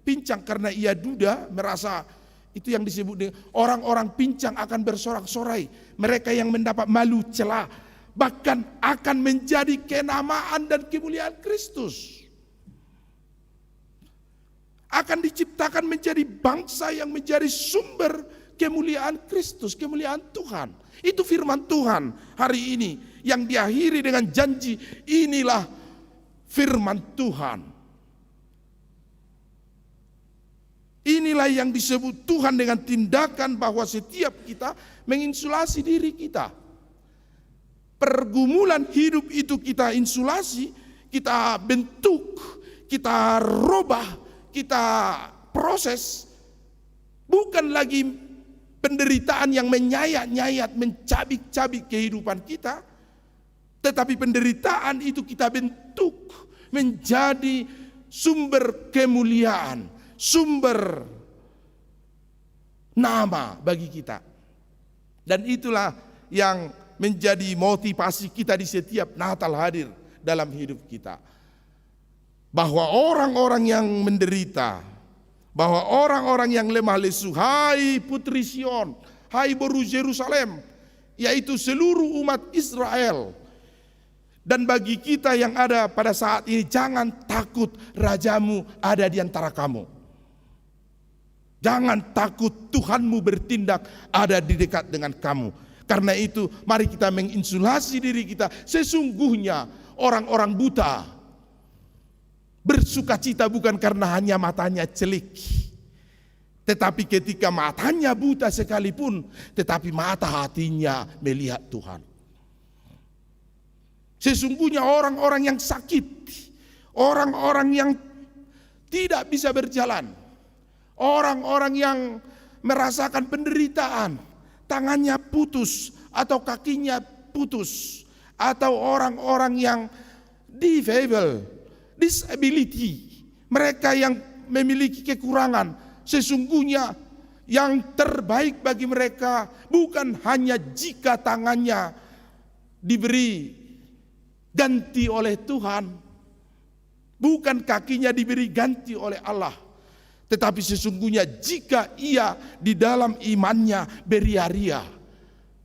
pincang karena ia duda, merasa itu yang disebut dengan orang-orang pincang akan bersorak-sorai. Mereka yang mendapat malu, celah, bahkan akan menjadi kenamaan dan kemuliaan Kristus akan diciptakan menjadi bangsa yang menjadi sumber kemuliaan Kristus, kemuliaan Tuhan. Itu firman Tuhan hari ini yang diakhiri dengan janji, inilah firman Tuhan. Inilah yang disebut Tuhan dengan tindakan bahwa setiap kita menginsulasi diri kita. Pergumulan hidup itu kita insulasi, kita bentuk, kita robah, kita proses. Bukan lagi penderitaan yang menyayat-nyayat, mencabik-cabik kehidupan kita, tetapi penderitaan itu kita bentuk menjadi sumber kemuliaan, sumber nama bagi kita. Dan itulah yang menjadi motivasi kita di setiap Natal hadir dalam hidup kita. Bahwa orang-orang yang menderita, bahwa orang-orang yang lemah lesu, hai putri Sion, hai baru Yerusalem, yaitu seluruh umat Israel. Dan bagi kita yang ada pada saat ini, jangan takut, rajamu ada di antara kamu. Jangan takut, Tuhanmu bertindak ada di dekat dengan kamu. Karena itu mari kita menginsulasi diri kita. Sesungguhnya orang-orang buta bersukacita bukan karena hanya matanya celik, tetapi ketika matanya buta sekalipun, tetapi mata hatinya melihat Tuhan. Sesungguhnya orang-orang yang sakit, orang-orang yang tidak bisa berjalan, orang-orang yang merasakan penderitaan, tangannya putus atau kakinya putus, atau orang-orang yang disability, mereka yang memiliki kekurangan, sesungguhnya yang terbaik bagi mereka bukan hanya jika tangannya diberi ganti oleh Tuhan, bukan kakinya diberi ganti oleh Allah, tetapi sesungguhnya jika ia di dalam imannya beria-ria,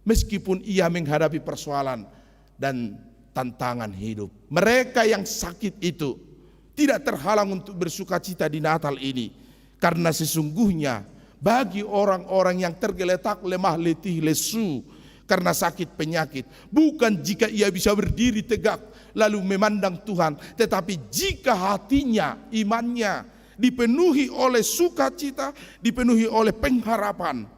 meskipun ia menghadapi persoalan dan tantangan hidup. Mereka yang sakit itu tidak terhalang untuk bersukacita di Natal ini, karena sesungguhnya bagi orang-orang yang tergeletak, lemah, letih, lesu karena sakit penyakit, bukan jika ia bisa berdiri tegak lalu memandang Tuhan, tetapi jika hatinya, imannya dipenuhi oleh sukacita, dipenuhi oleh pengharapan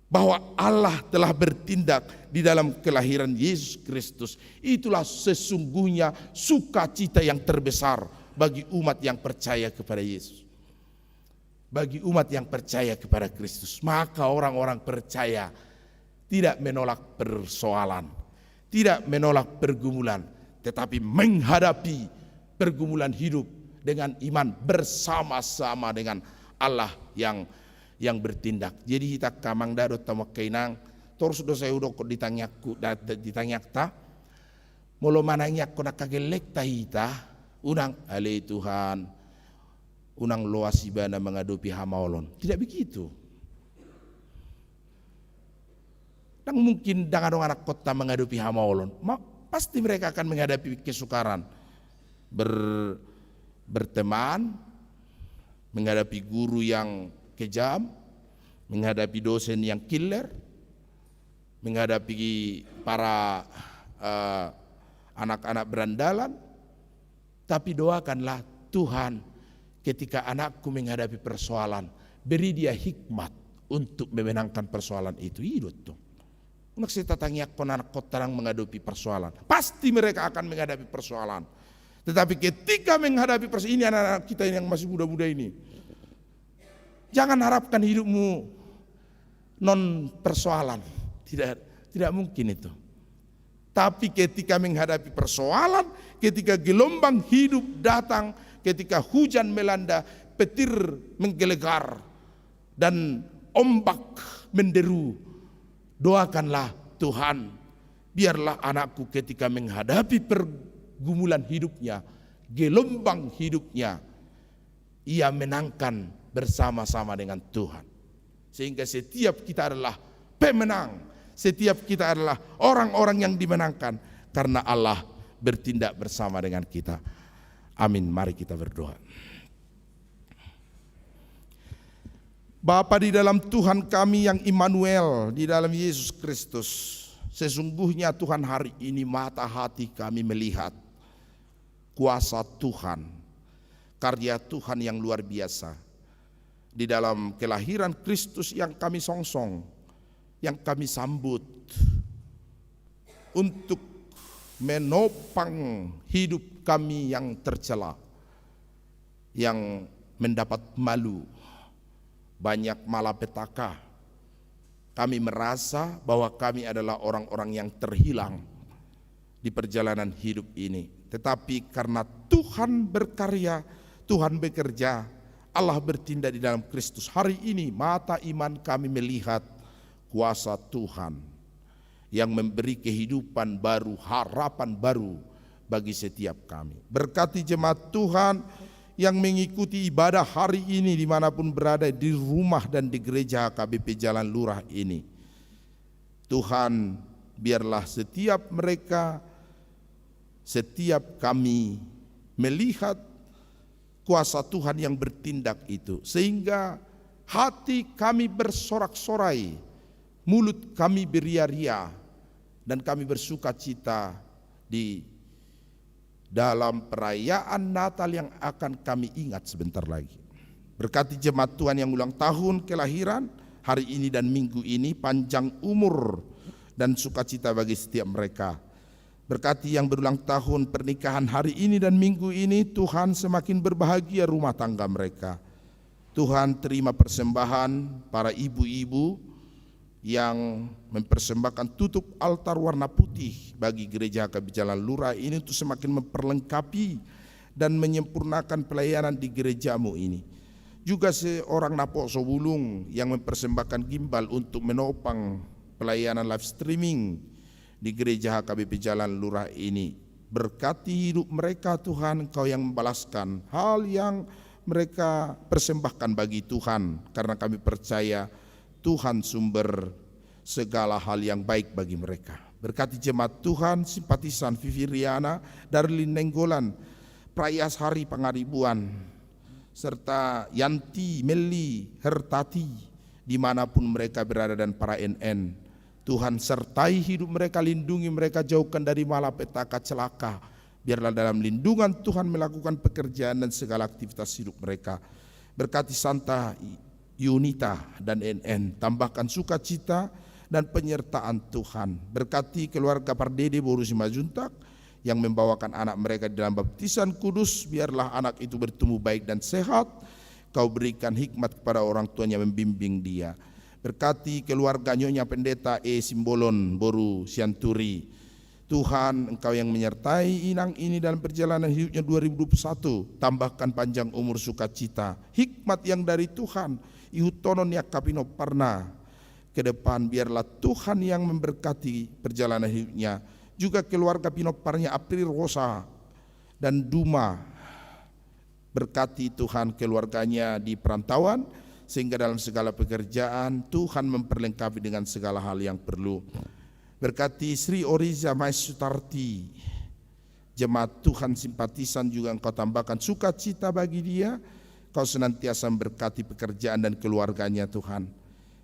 bahwa Allah telah bertindak di dalam kelahiran Yesus Kristus. Itulah sesungguhnya sukacita yang terbesar bagi umat yang percaya kepada Yesus, bagi umat yang percaya kepada Kristus. Maka orang-orang percaya tidak menolak persoalan, tidak menolak pergumulan, tetapi menghadapi pergumulan hidup dengan iman bersama-sama dengan Allah yang bertindak. Jadi kita kamang dadot tamak kainang terus dosa udah kok ditanyak ta molo manangyak ko nakagelek tahita unang ale Tuhan unang loasibana menghadapi hamaolon. Tidak begitu. Dan mungkin dengan anak kota menghadapi hamaolon, pasti mereka akan menghadapi kesukaran, berteman, menghadapi guru yang kejam, menghadapi dosen yang killer, menghadapi para anak-anak berandalan. Tapi doakanlah, Tuhan, ketika anakku menghadapi persoalan, beri dia hikmat untuk memenangkan persoalan itu. Itu tuh. Unak kita tanya anak kota yang menghadapi persoalan, pasti mereka akan menghadapi persoalan. Tetapi ketika menghadapi persoalan, ini anak-anak kita yang masih muda-muda ini, jangan harapkan hidupmu non persoalan, tidak mungkin itu. Tapi ketika menghadapi persoalan, ketika gelombang hidup datang, ketika hujan melanda, petir menggelegar dan ombak menderu, doakanlah, Tuhan, biarlah anakku ketika menghadapi pergumulan hidupnya, gelombang hidupnya, ia menangkan bersama-sama dengan Tuhan. Sehingga setiap kita adalah pemenang, setiap kita adalah orang-orang yang dimenangkan karena Allah bertindak bersama dengan kita. Amin. Mari kita berdoa. Bapa di dalam Tuhan kami yang Immanuel, di dalam Yesus Kristus, sesungguhnya Tuhan hari ini mata hati kami melihat kuasa Tuhan, karya Tuhan yang luar biasa di dalam kelahiran Kristus yang kami songsong, yang kami sambut untuk menopang hidup kami yang tercela, yang mendapat malu, banyak malapetaka. Kami merasa bahwa kami adalah orang-orang yang terhilang di perjalanan hidup ini. Tetapi karena Tuhan berkarya, Tuhan bekerja, Allah bertindak di dalam Kristus. Hari ini mata iman kami melihat kuasa Tuhan yang memberi kehidupan baru, harapan baru bagi setiap kami. Berkati jemaat Tuhan yang mengikuti ibadah hari ini dimanapun berada, di rumah dan di gereja HKBP Jalan Lurah ini. Tuhan, biarlah setiap mereka, setiap kami melihat kuasa Tuhan yang bertindak itu, sehingga hati kami bersorak-sorai, mulut kami beria-ria, dan kami bersuka cita di dalam perayaan Natal yang akan kami ingat sebentar lagi. Berkati jemaat Tuhan yang ulang tahun kelahiran hari ini dan minggu ini, panjang umur dan sukacita bagi setiap mereka. Berkati yang berulang tahun pernikahan hari ini dan minggu ini, Tuhan semakin berbahagia rumah tangga mereka. Tuhan terima persembahan para ibu-ibu yang mempersembahkan tutup altar warna putih bagi gereja HKBP Jalan Lurah ini untuk semakin memperlengkapi dan menyempurnakan pelayanan di gerejamu ini. Juga seorang Napok Sobulung yang mempersembahkan gimbal untuk menopang pelayanan live streaming di gereja HKBP Jalan Lurah ini. Berkati hidup mereka Tuhan, Engkau yang membalaskan hal yang mereka persembahkan bagi Tuhan, karena kami percaya Tuhan sumber segala hal yang baik bagi mereka. Berkati jemaat Tuhan, simpatisan Vivi Riana, Darlin Nenggolan, Prayas Hari Pangaribuan, serta Yanti, Meli, Hertati, dimanapun mereka berada, dan para NN. Tuhan sertai hidup mereka, lindungi mereka, jauhkan dari malapetaka celaka. Biarlah dalam lindungan Tuhan melakukan pekerjaan dan segala aktivitas hidup mereka. Berkati Santa Yunita dan NN, tambahkan sukacita dan penyertaan Tuhan. Berkati keluarga Pardede Boru Simajuntak yang membawakan anak mereka di dalam baptisan kudus, biarlah anak itu bertumbuh baik dan sehat. Kau berikan hikmat kepada orang tuanya membimbing dia. Berkati keluarga Nyonya Pendeta Simbolon Boru Sianturi. Tuhan, Engkau yang menyertai inang ini dalam perjalanan hidupnya 2021. Tambahkan panjang umur sukacita, hikmat yang dari Tuhan. Ihutonon yakapino parna. Ke depan biarlah Tuhan yang memberkati perjalanan hidupnya. Juga keluarga Pinoparnya April Rosa dan Duma. Berkati Tuhan keluarganya di perantauan, sehingga dalam segala pekerjaan Tuhan memperlengkapi dengan segala hal yang perlu. Berkati Sri Oriza Maisutarti, jemaat Tuhan simpatisan juga Engkau tambahkan sukacita bagi dia. Kau senantiasa memberkati pekerjaan dan keluarganya Tuhan.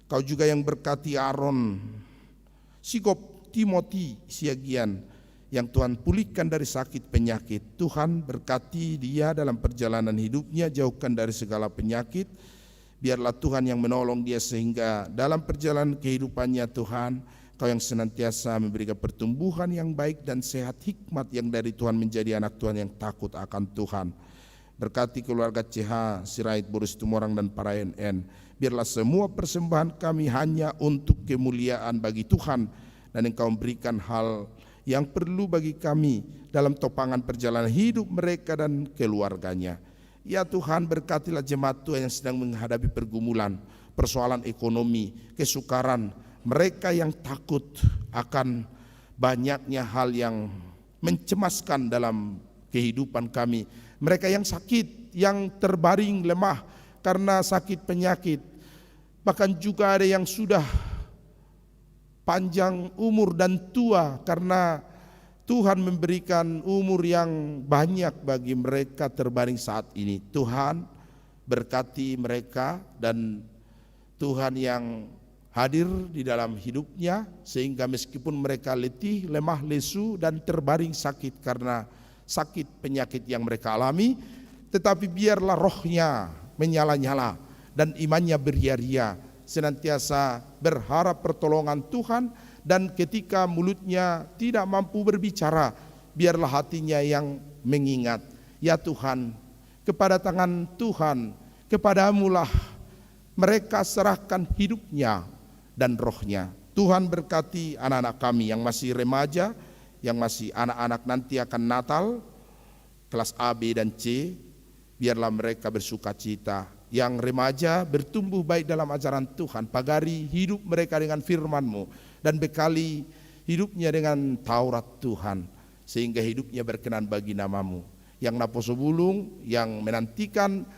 Kau juga yang berkati Aaron, Sigop Timothy Siagian, yang Tuhan pulihkan dari sakit penyakit. Tuhan berkati dia dalam perjalanan hidupnya, jauhkan dari segala penyakit. Biarlah Tuhan yang menolong dia sehingga dalam perjalanan kehidupannya Tuhan, Kau yang senantiasa memberikan pertumbuhan yang baik dan sehat, hikmat yang dari Tuhan menjadi anak Tuhan yang takut akan Tuhan. Berkati keluarga CH, Sirait, Boris Tumorang dan para NN. Biarlah semua persembahan kami hanya untuk kemuliaan bagi Tuhan, dan Engkau memberikan hal yang perlu bagi kami dalam topangan perjalanan hidup mereka dan keluarganya. Ya Tuhan, berkatilah jemaat Tuhan yang sedang menghadapi pergumulan, persoalan ekonomi, kesukaran, mereka yang takut akan banyaknya hal yang mencemaskan dalam kehidupan kami, mereka yang sakit, yang terbaring lemah karena sakit penyakit, bahkan juga ada yang sudah panjang umur dan tua karena Tuhan memberikan umur yang banyak bagi mereka terbaring saat ini. Tuhan berkati mereka dan Tuhan yang hadir di dalam hidupnya, sehingga meskipun mereka letih, lemah, lesu, dan terbaring sakit karena sakit penyakit yang mereka alami, tetapi biarlah rohnya menyala-nyala dan imannya beria-ria, senantiasa berharap pertolongan Tuhan, dan ketika mulutnya tidak mampu berbicara, biarlah hatinya yang mengingat, ya Tuhan, kepada tangan Tuhan, kepadamulah mereka serahkan hidupnya dan rohnya. Tuhan berkati anak-anak kami yang masih remaja, yang masih anak-anak nanti akan Natal, kelas A, B, dan C, biarlah mereka bersuka cita. Yang remaja bertumbuh baik dalam ajaran Tuhan, pagari hidup mereka dengan firman-Mu, dan bekali hidupnya dengan Taurat Tuhan, sehingga hidupnya berkenan bagi nama-Mu. Yang naposo bulung, yang menantikan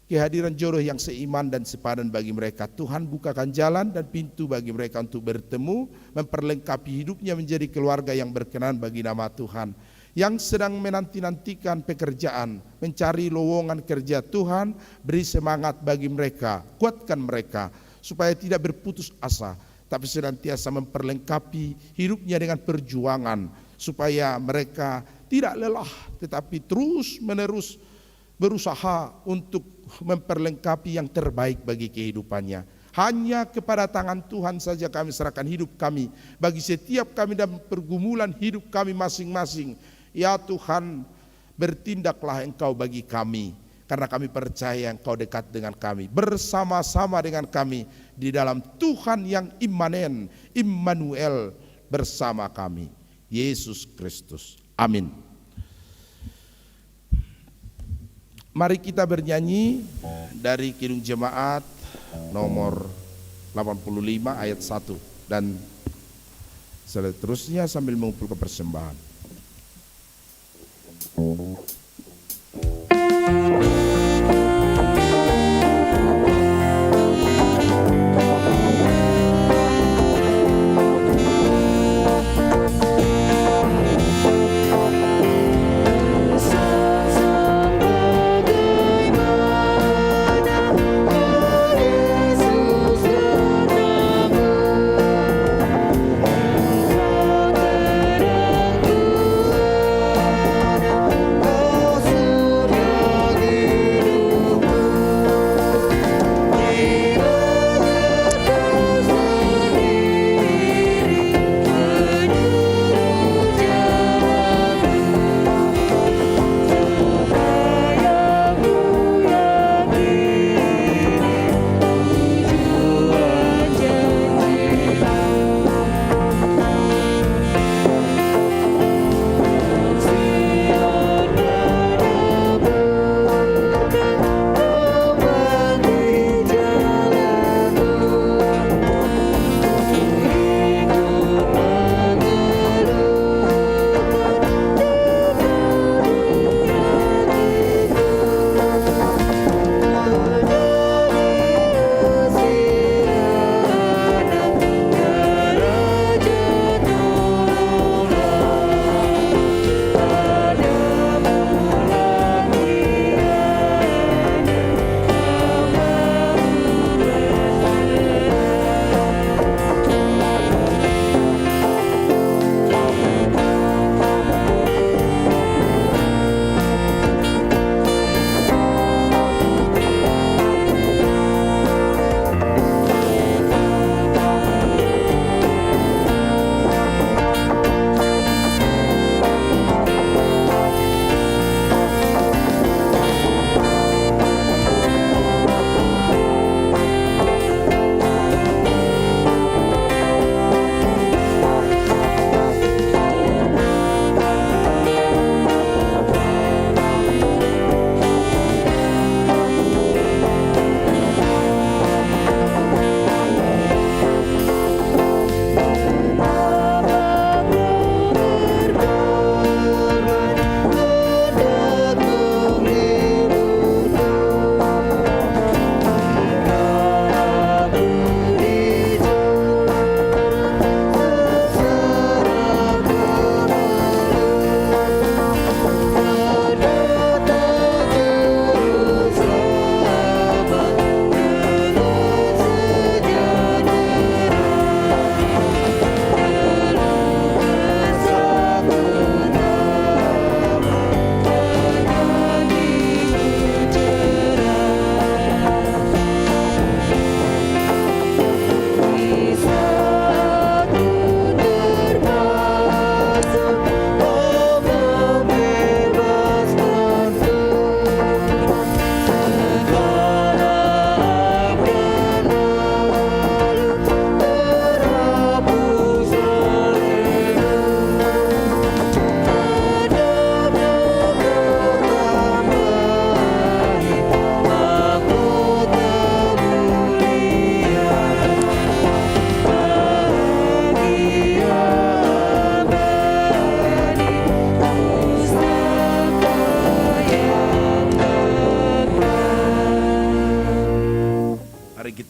kehadiran jodoh yang seiman dan sepadan bagi mereka, Tuhan bukakan jalan dan pintu bagi mereka untuk bertemu, memperlengkapi hidupnya menjadi keluarga yang berkenan bagi nama Tuhan. Yang sedang menanti-nantikan pekerjaan, mencari lowongan kerja, Tuhan beri semangat bagi mereka, kuatkan mereka supaya tidak berputus asa, tapi senantiasa memperlengkapi hidupnya dengan perjuangan, supaya mereka tidak lelah tetapi terus menerus berusaha untuk memperlengkapi yang terbaik bagi kehidupannya. Hanya kepada tangan Tuhan saja kami serahkan hidup kami, bagi setiap kami dalam pergumulan hidup kami masing-masing. Ya Tuhan, bertindaklah Engkau bagi kami, karena kami percaya Engkau dekat dengan kami, bersama-sama dengan kami di dalam Tuhan yang imanen, Immanuel bersama kami, Yesus Kristus. Amin. Mari kita bernyanyi dari Kidung Jemaat nomor 85 ayat 1 dan seterusnya sambil mengumpulkan persembahan. Yesus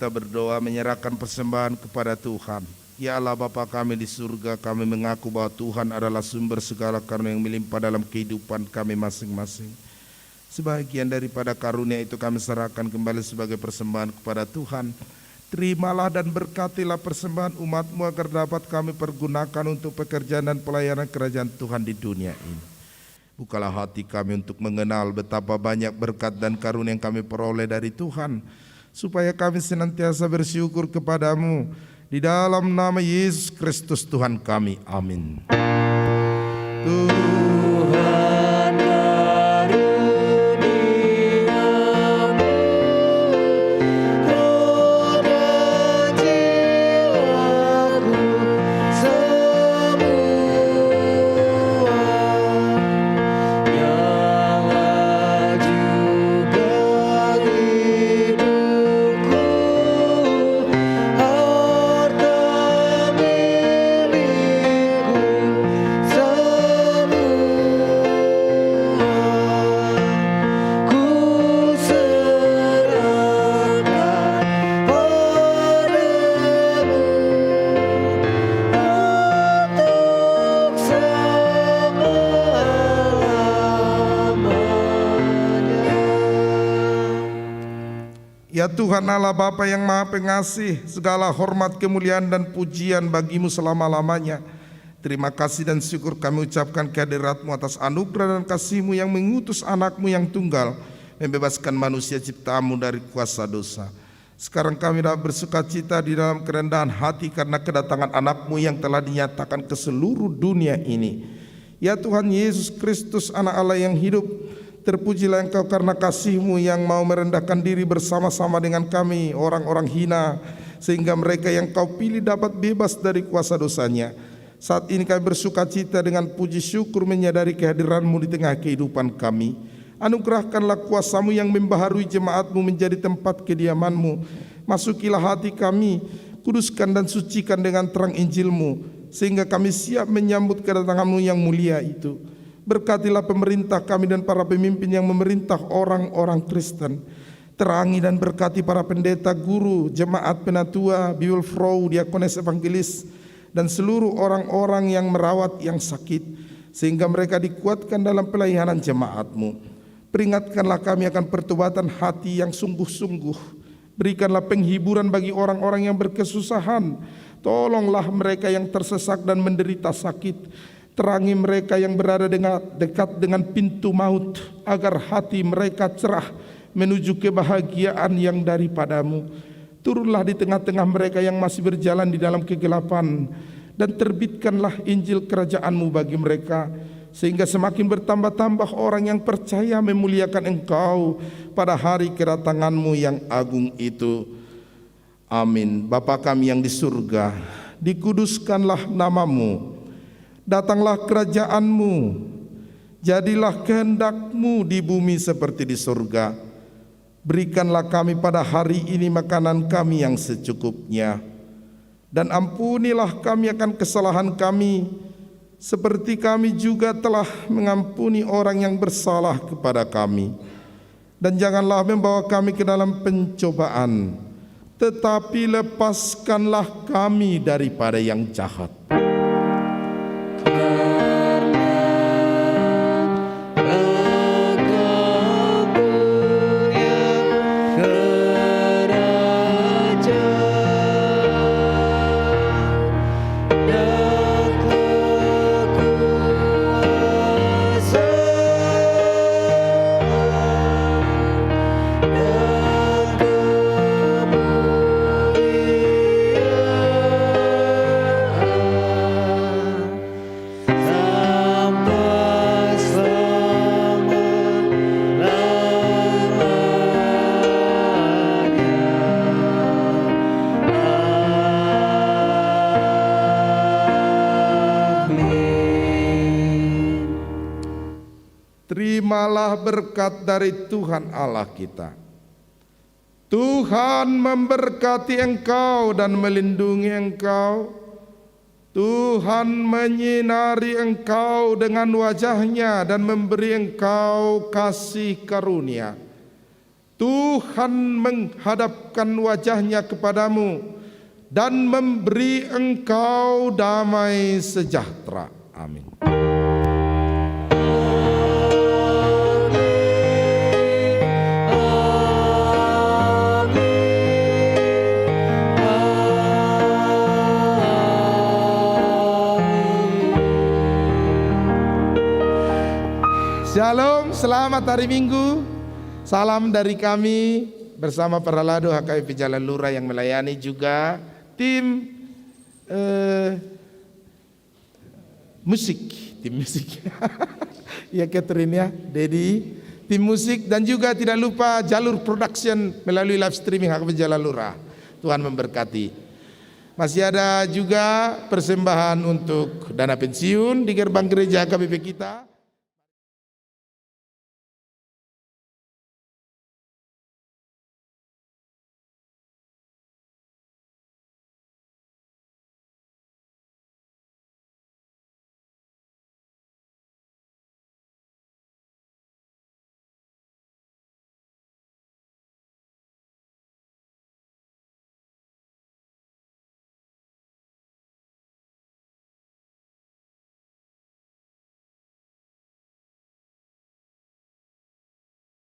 kita berdoa menyerahkan persembahan kepada Tuhan. Ya Allah Bapa kami di surga, kami mengaku bahwa Tuhan adalah sumber segala karunia yang melimpah dalam kehidupan kami masing-masing. Sebagian daripada karunia itu kami serahkan kembali sebagai persembahan kepada Tuhan. Terimalah dan berkatilah persembahan umat-Mu agar dapat kami pergunakan untuk pekerjaan dan pelayanan kerajaan Tuhan di dunia ini. Bukalah hati kami untuk mengenal betapa banyak berkat dan karunia yang kami peroleh dari Tuhan, supaya kami senantiasa bersyukur kepadamu. Di dalam nama Yesus Kristus Tuhan kami. Amin. Tuhan karuniamu, roh dan jiwaku semua yang laju bagi hidupku, harta milikku semua ku serahkan padamu untuk selama-lamanya. Ya Tuhan Allah Bapa yang Maha Pengasih, segala hormat, kemuliaan dan pujian bagi-Mu selama-lamanya. Terima kasih dan syukur kami ucapkan kehadirat-Mu atas anugerah dan kasih-Mu yang mengutus anak-Mu yang tunggal, membebaskan manusia ciptaan-Mu dari kuasa dosa. Sekarang kami dapat bersukacita di dalam kerendahan hati karena kedatangan anak-Mu yang telah dinyatakan ke seluruh dunia ini. Ya Tuhan Yesus Kristus, Anak Allah yang hidup, terpujilah Engkau karena kasih-Mu yang mau merendahkan diri bersama-sama dengan kami, orang-orang hina, sehingga mereka yang Kau pilih dapat bebas dari kuasa dosanya. Saat ini kami bersukacita dengan puji syukur menyadari kehadiran-Mu di tengah kehidupan kami. Anugerahkanlah kuasa-Mu yang membaharui jemaat-Mu menjadi tempat kediaman-Mu. Masukilah hati kami, kuduskan dan sucikan dengan terang Injil-Mu, sehingga kami siap menyambut kedatangan-Mu yang mulia itu. Berkatilah pemerintah kami dan para pemimpin yang memerintah orang-orang Kristen. Terangi dan berkati para pendeta, guru, jemaat penatua, bibelfrau, diakones, evangelis, dan seluruh orang-orang yang merawat yang sakit, sehingga mereka dikuatkan dalam pelayanan jemaat-Mu. Peringatkanlah kami akan pertobatan hati yang sungguh-sungguh. Berikanlah penghiburan bagi orang-orang yang berkesusahan. Tolonglah mereka yang tersesak dan menderita sakit. Terangi mereka yang berada dekat dengan pintu maut, agar hati mereka cerah menuju kebahagiaan yang daripada-Mu. Turunlah di tengah-tengah mereka yang masih berjalan di dalam kegelapan, dan terbitkanlah Injil kerajaan-Mu bagi mereka, sehingga semakin bertambah-tambah orang yang percaya memuliakan Engkau pada hari kedatangan-Mu yang agung itu. Amin. Bapa kami yang di surga, dikuduskanlah nama-Mu. Datanglah kerajaan-Mu, jadilah kehendak-Mu di bumi seperti di surga. Berikanlah kami pada hari ini makanan kami yang secukupnya, dan ampunilah kami akan kesalahan kami, seperti kami juga telah mengampuni orang yang bersalah kepada kami. Dan janganlah membawa kami ke dalam pencobaan, tetapi lepaskanlah kami daripada yang jahat. Terimalah berkat dari Tuhan Allah kita. Tuhan memberkati engkau dan melindungi engkau. Tuhan menyinari engkau dengan wajah-Nya dan memberi engkau kasih karunia. Tuhan menghadapkan wajahnya kepadamu dan memberi engkau damai sejahtera. Amin. Shalom, selamat hari Minggu. Salam dari kami bersama para lado HKBP Jalan Lurah yang melayani, juga tim musik ya Catherine ya, Dedi, tim musik, dan juga tidak lupa Jalur Production melalui live streaming HKBP Jalan Lurah. Tuhan memberkati. Masih ada juga persembahan untuk dana pensiun di gerbang gereja HKBP kita.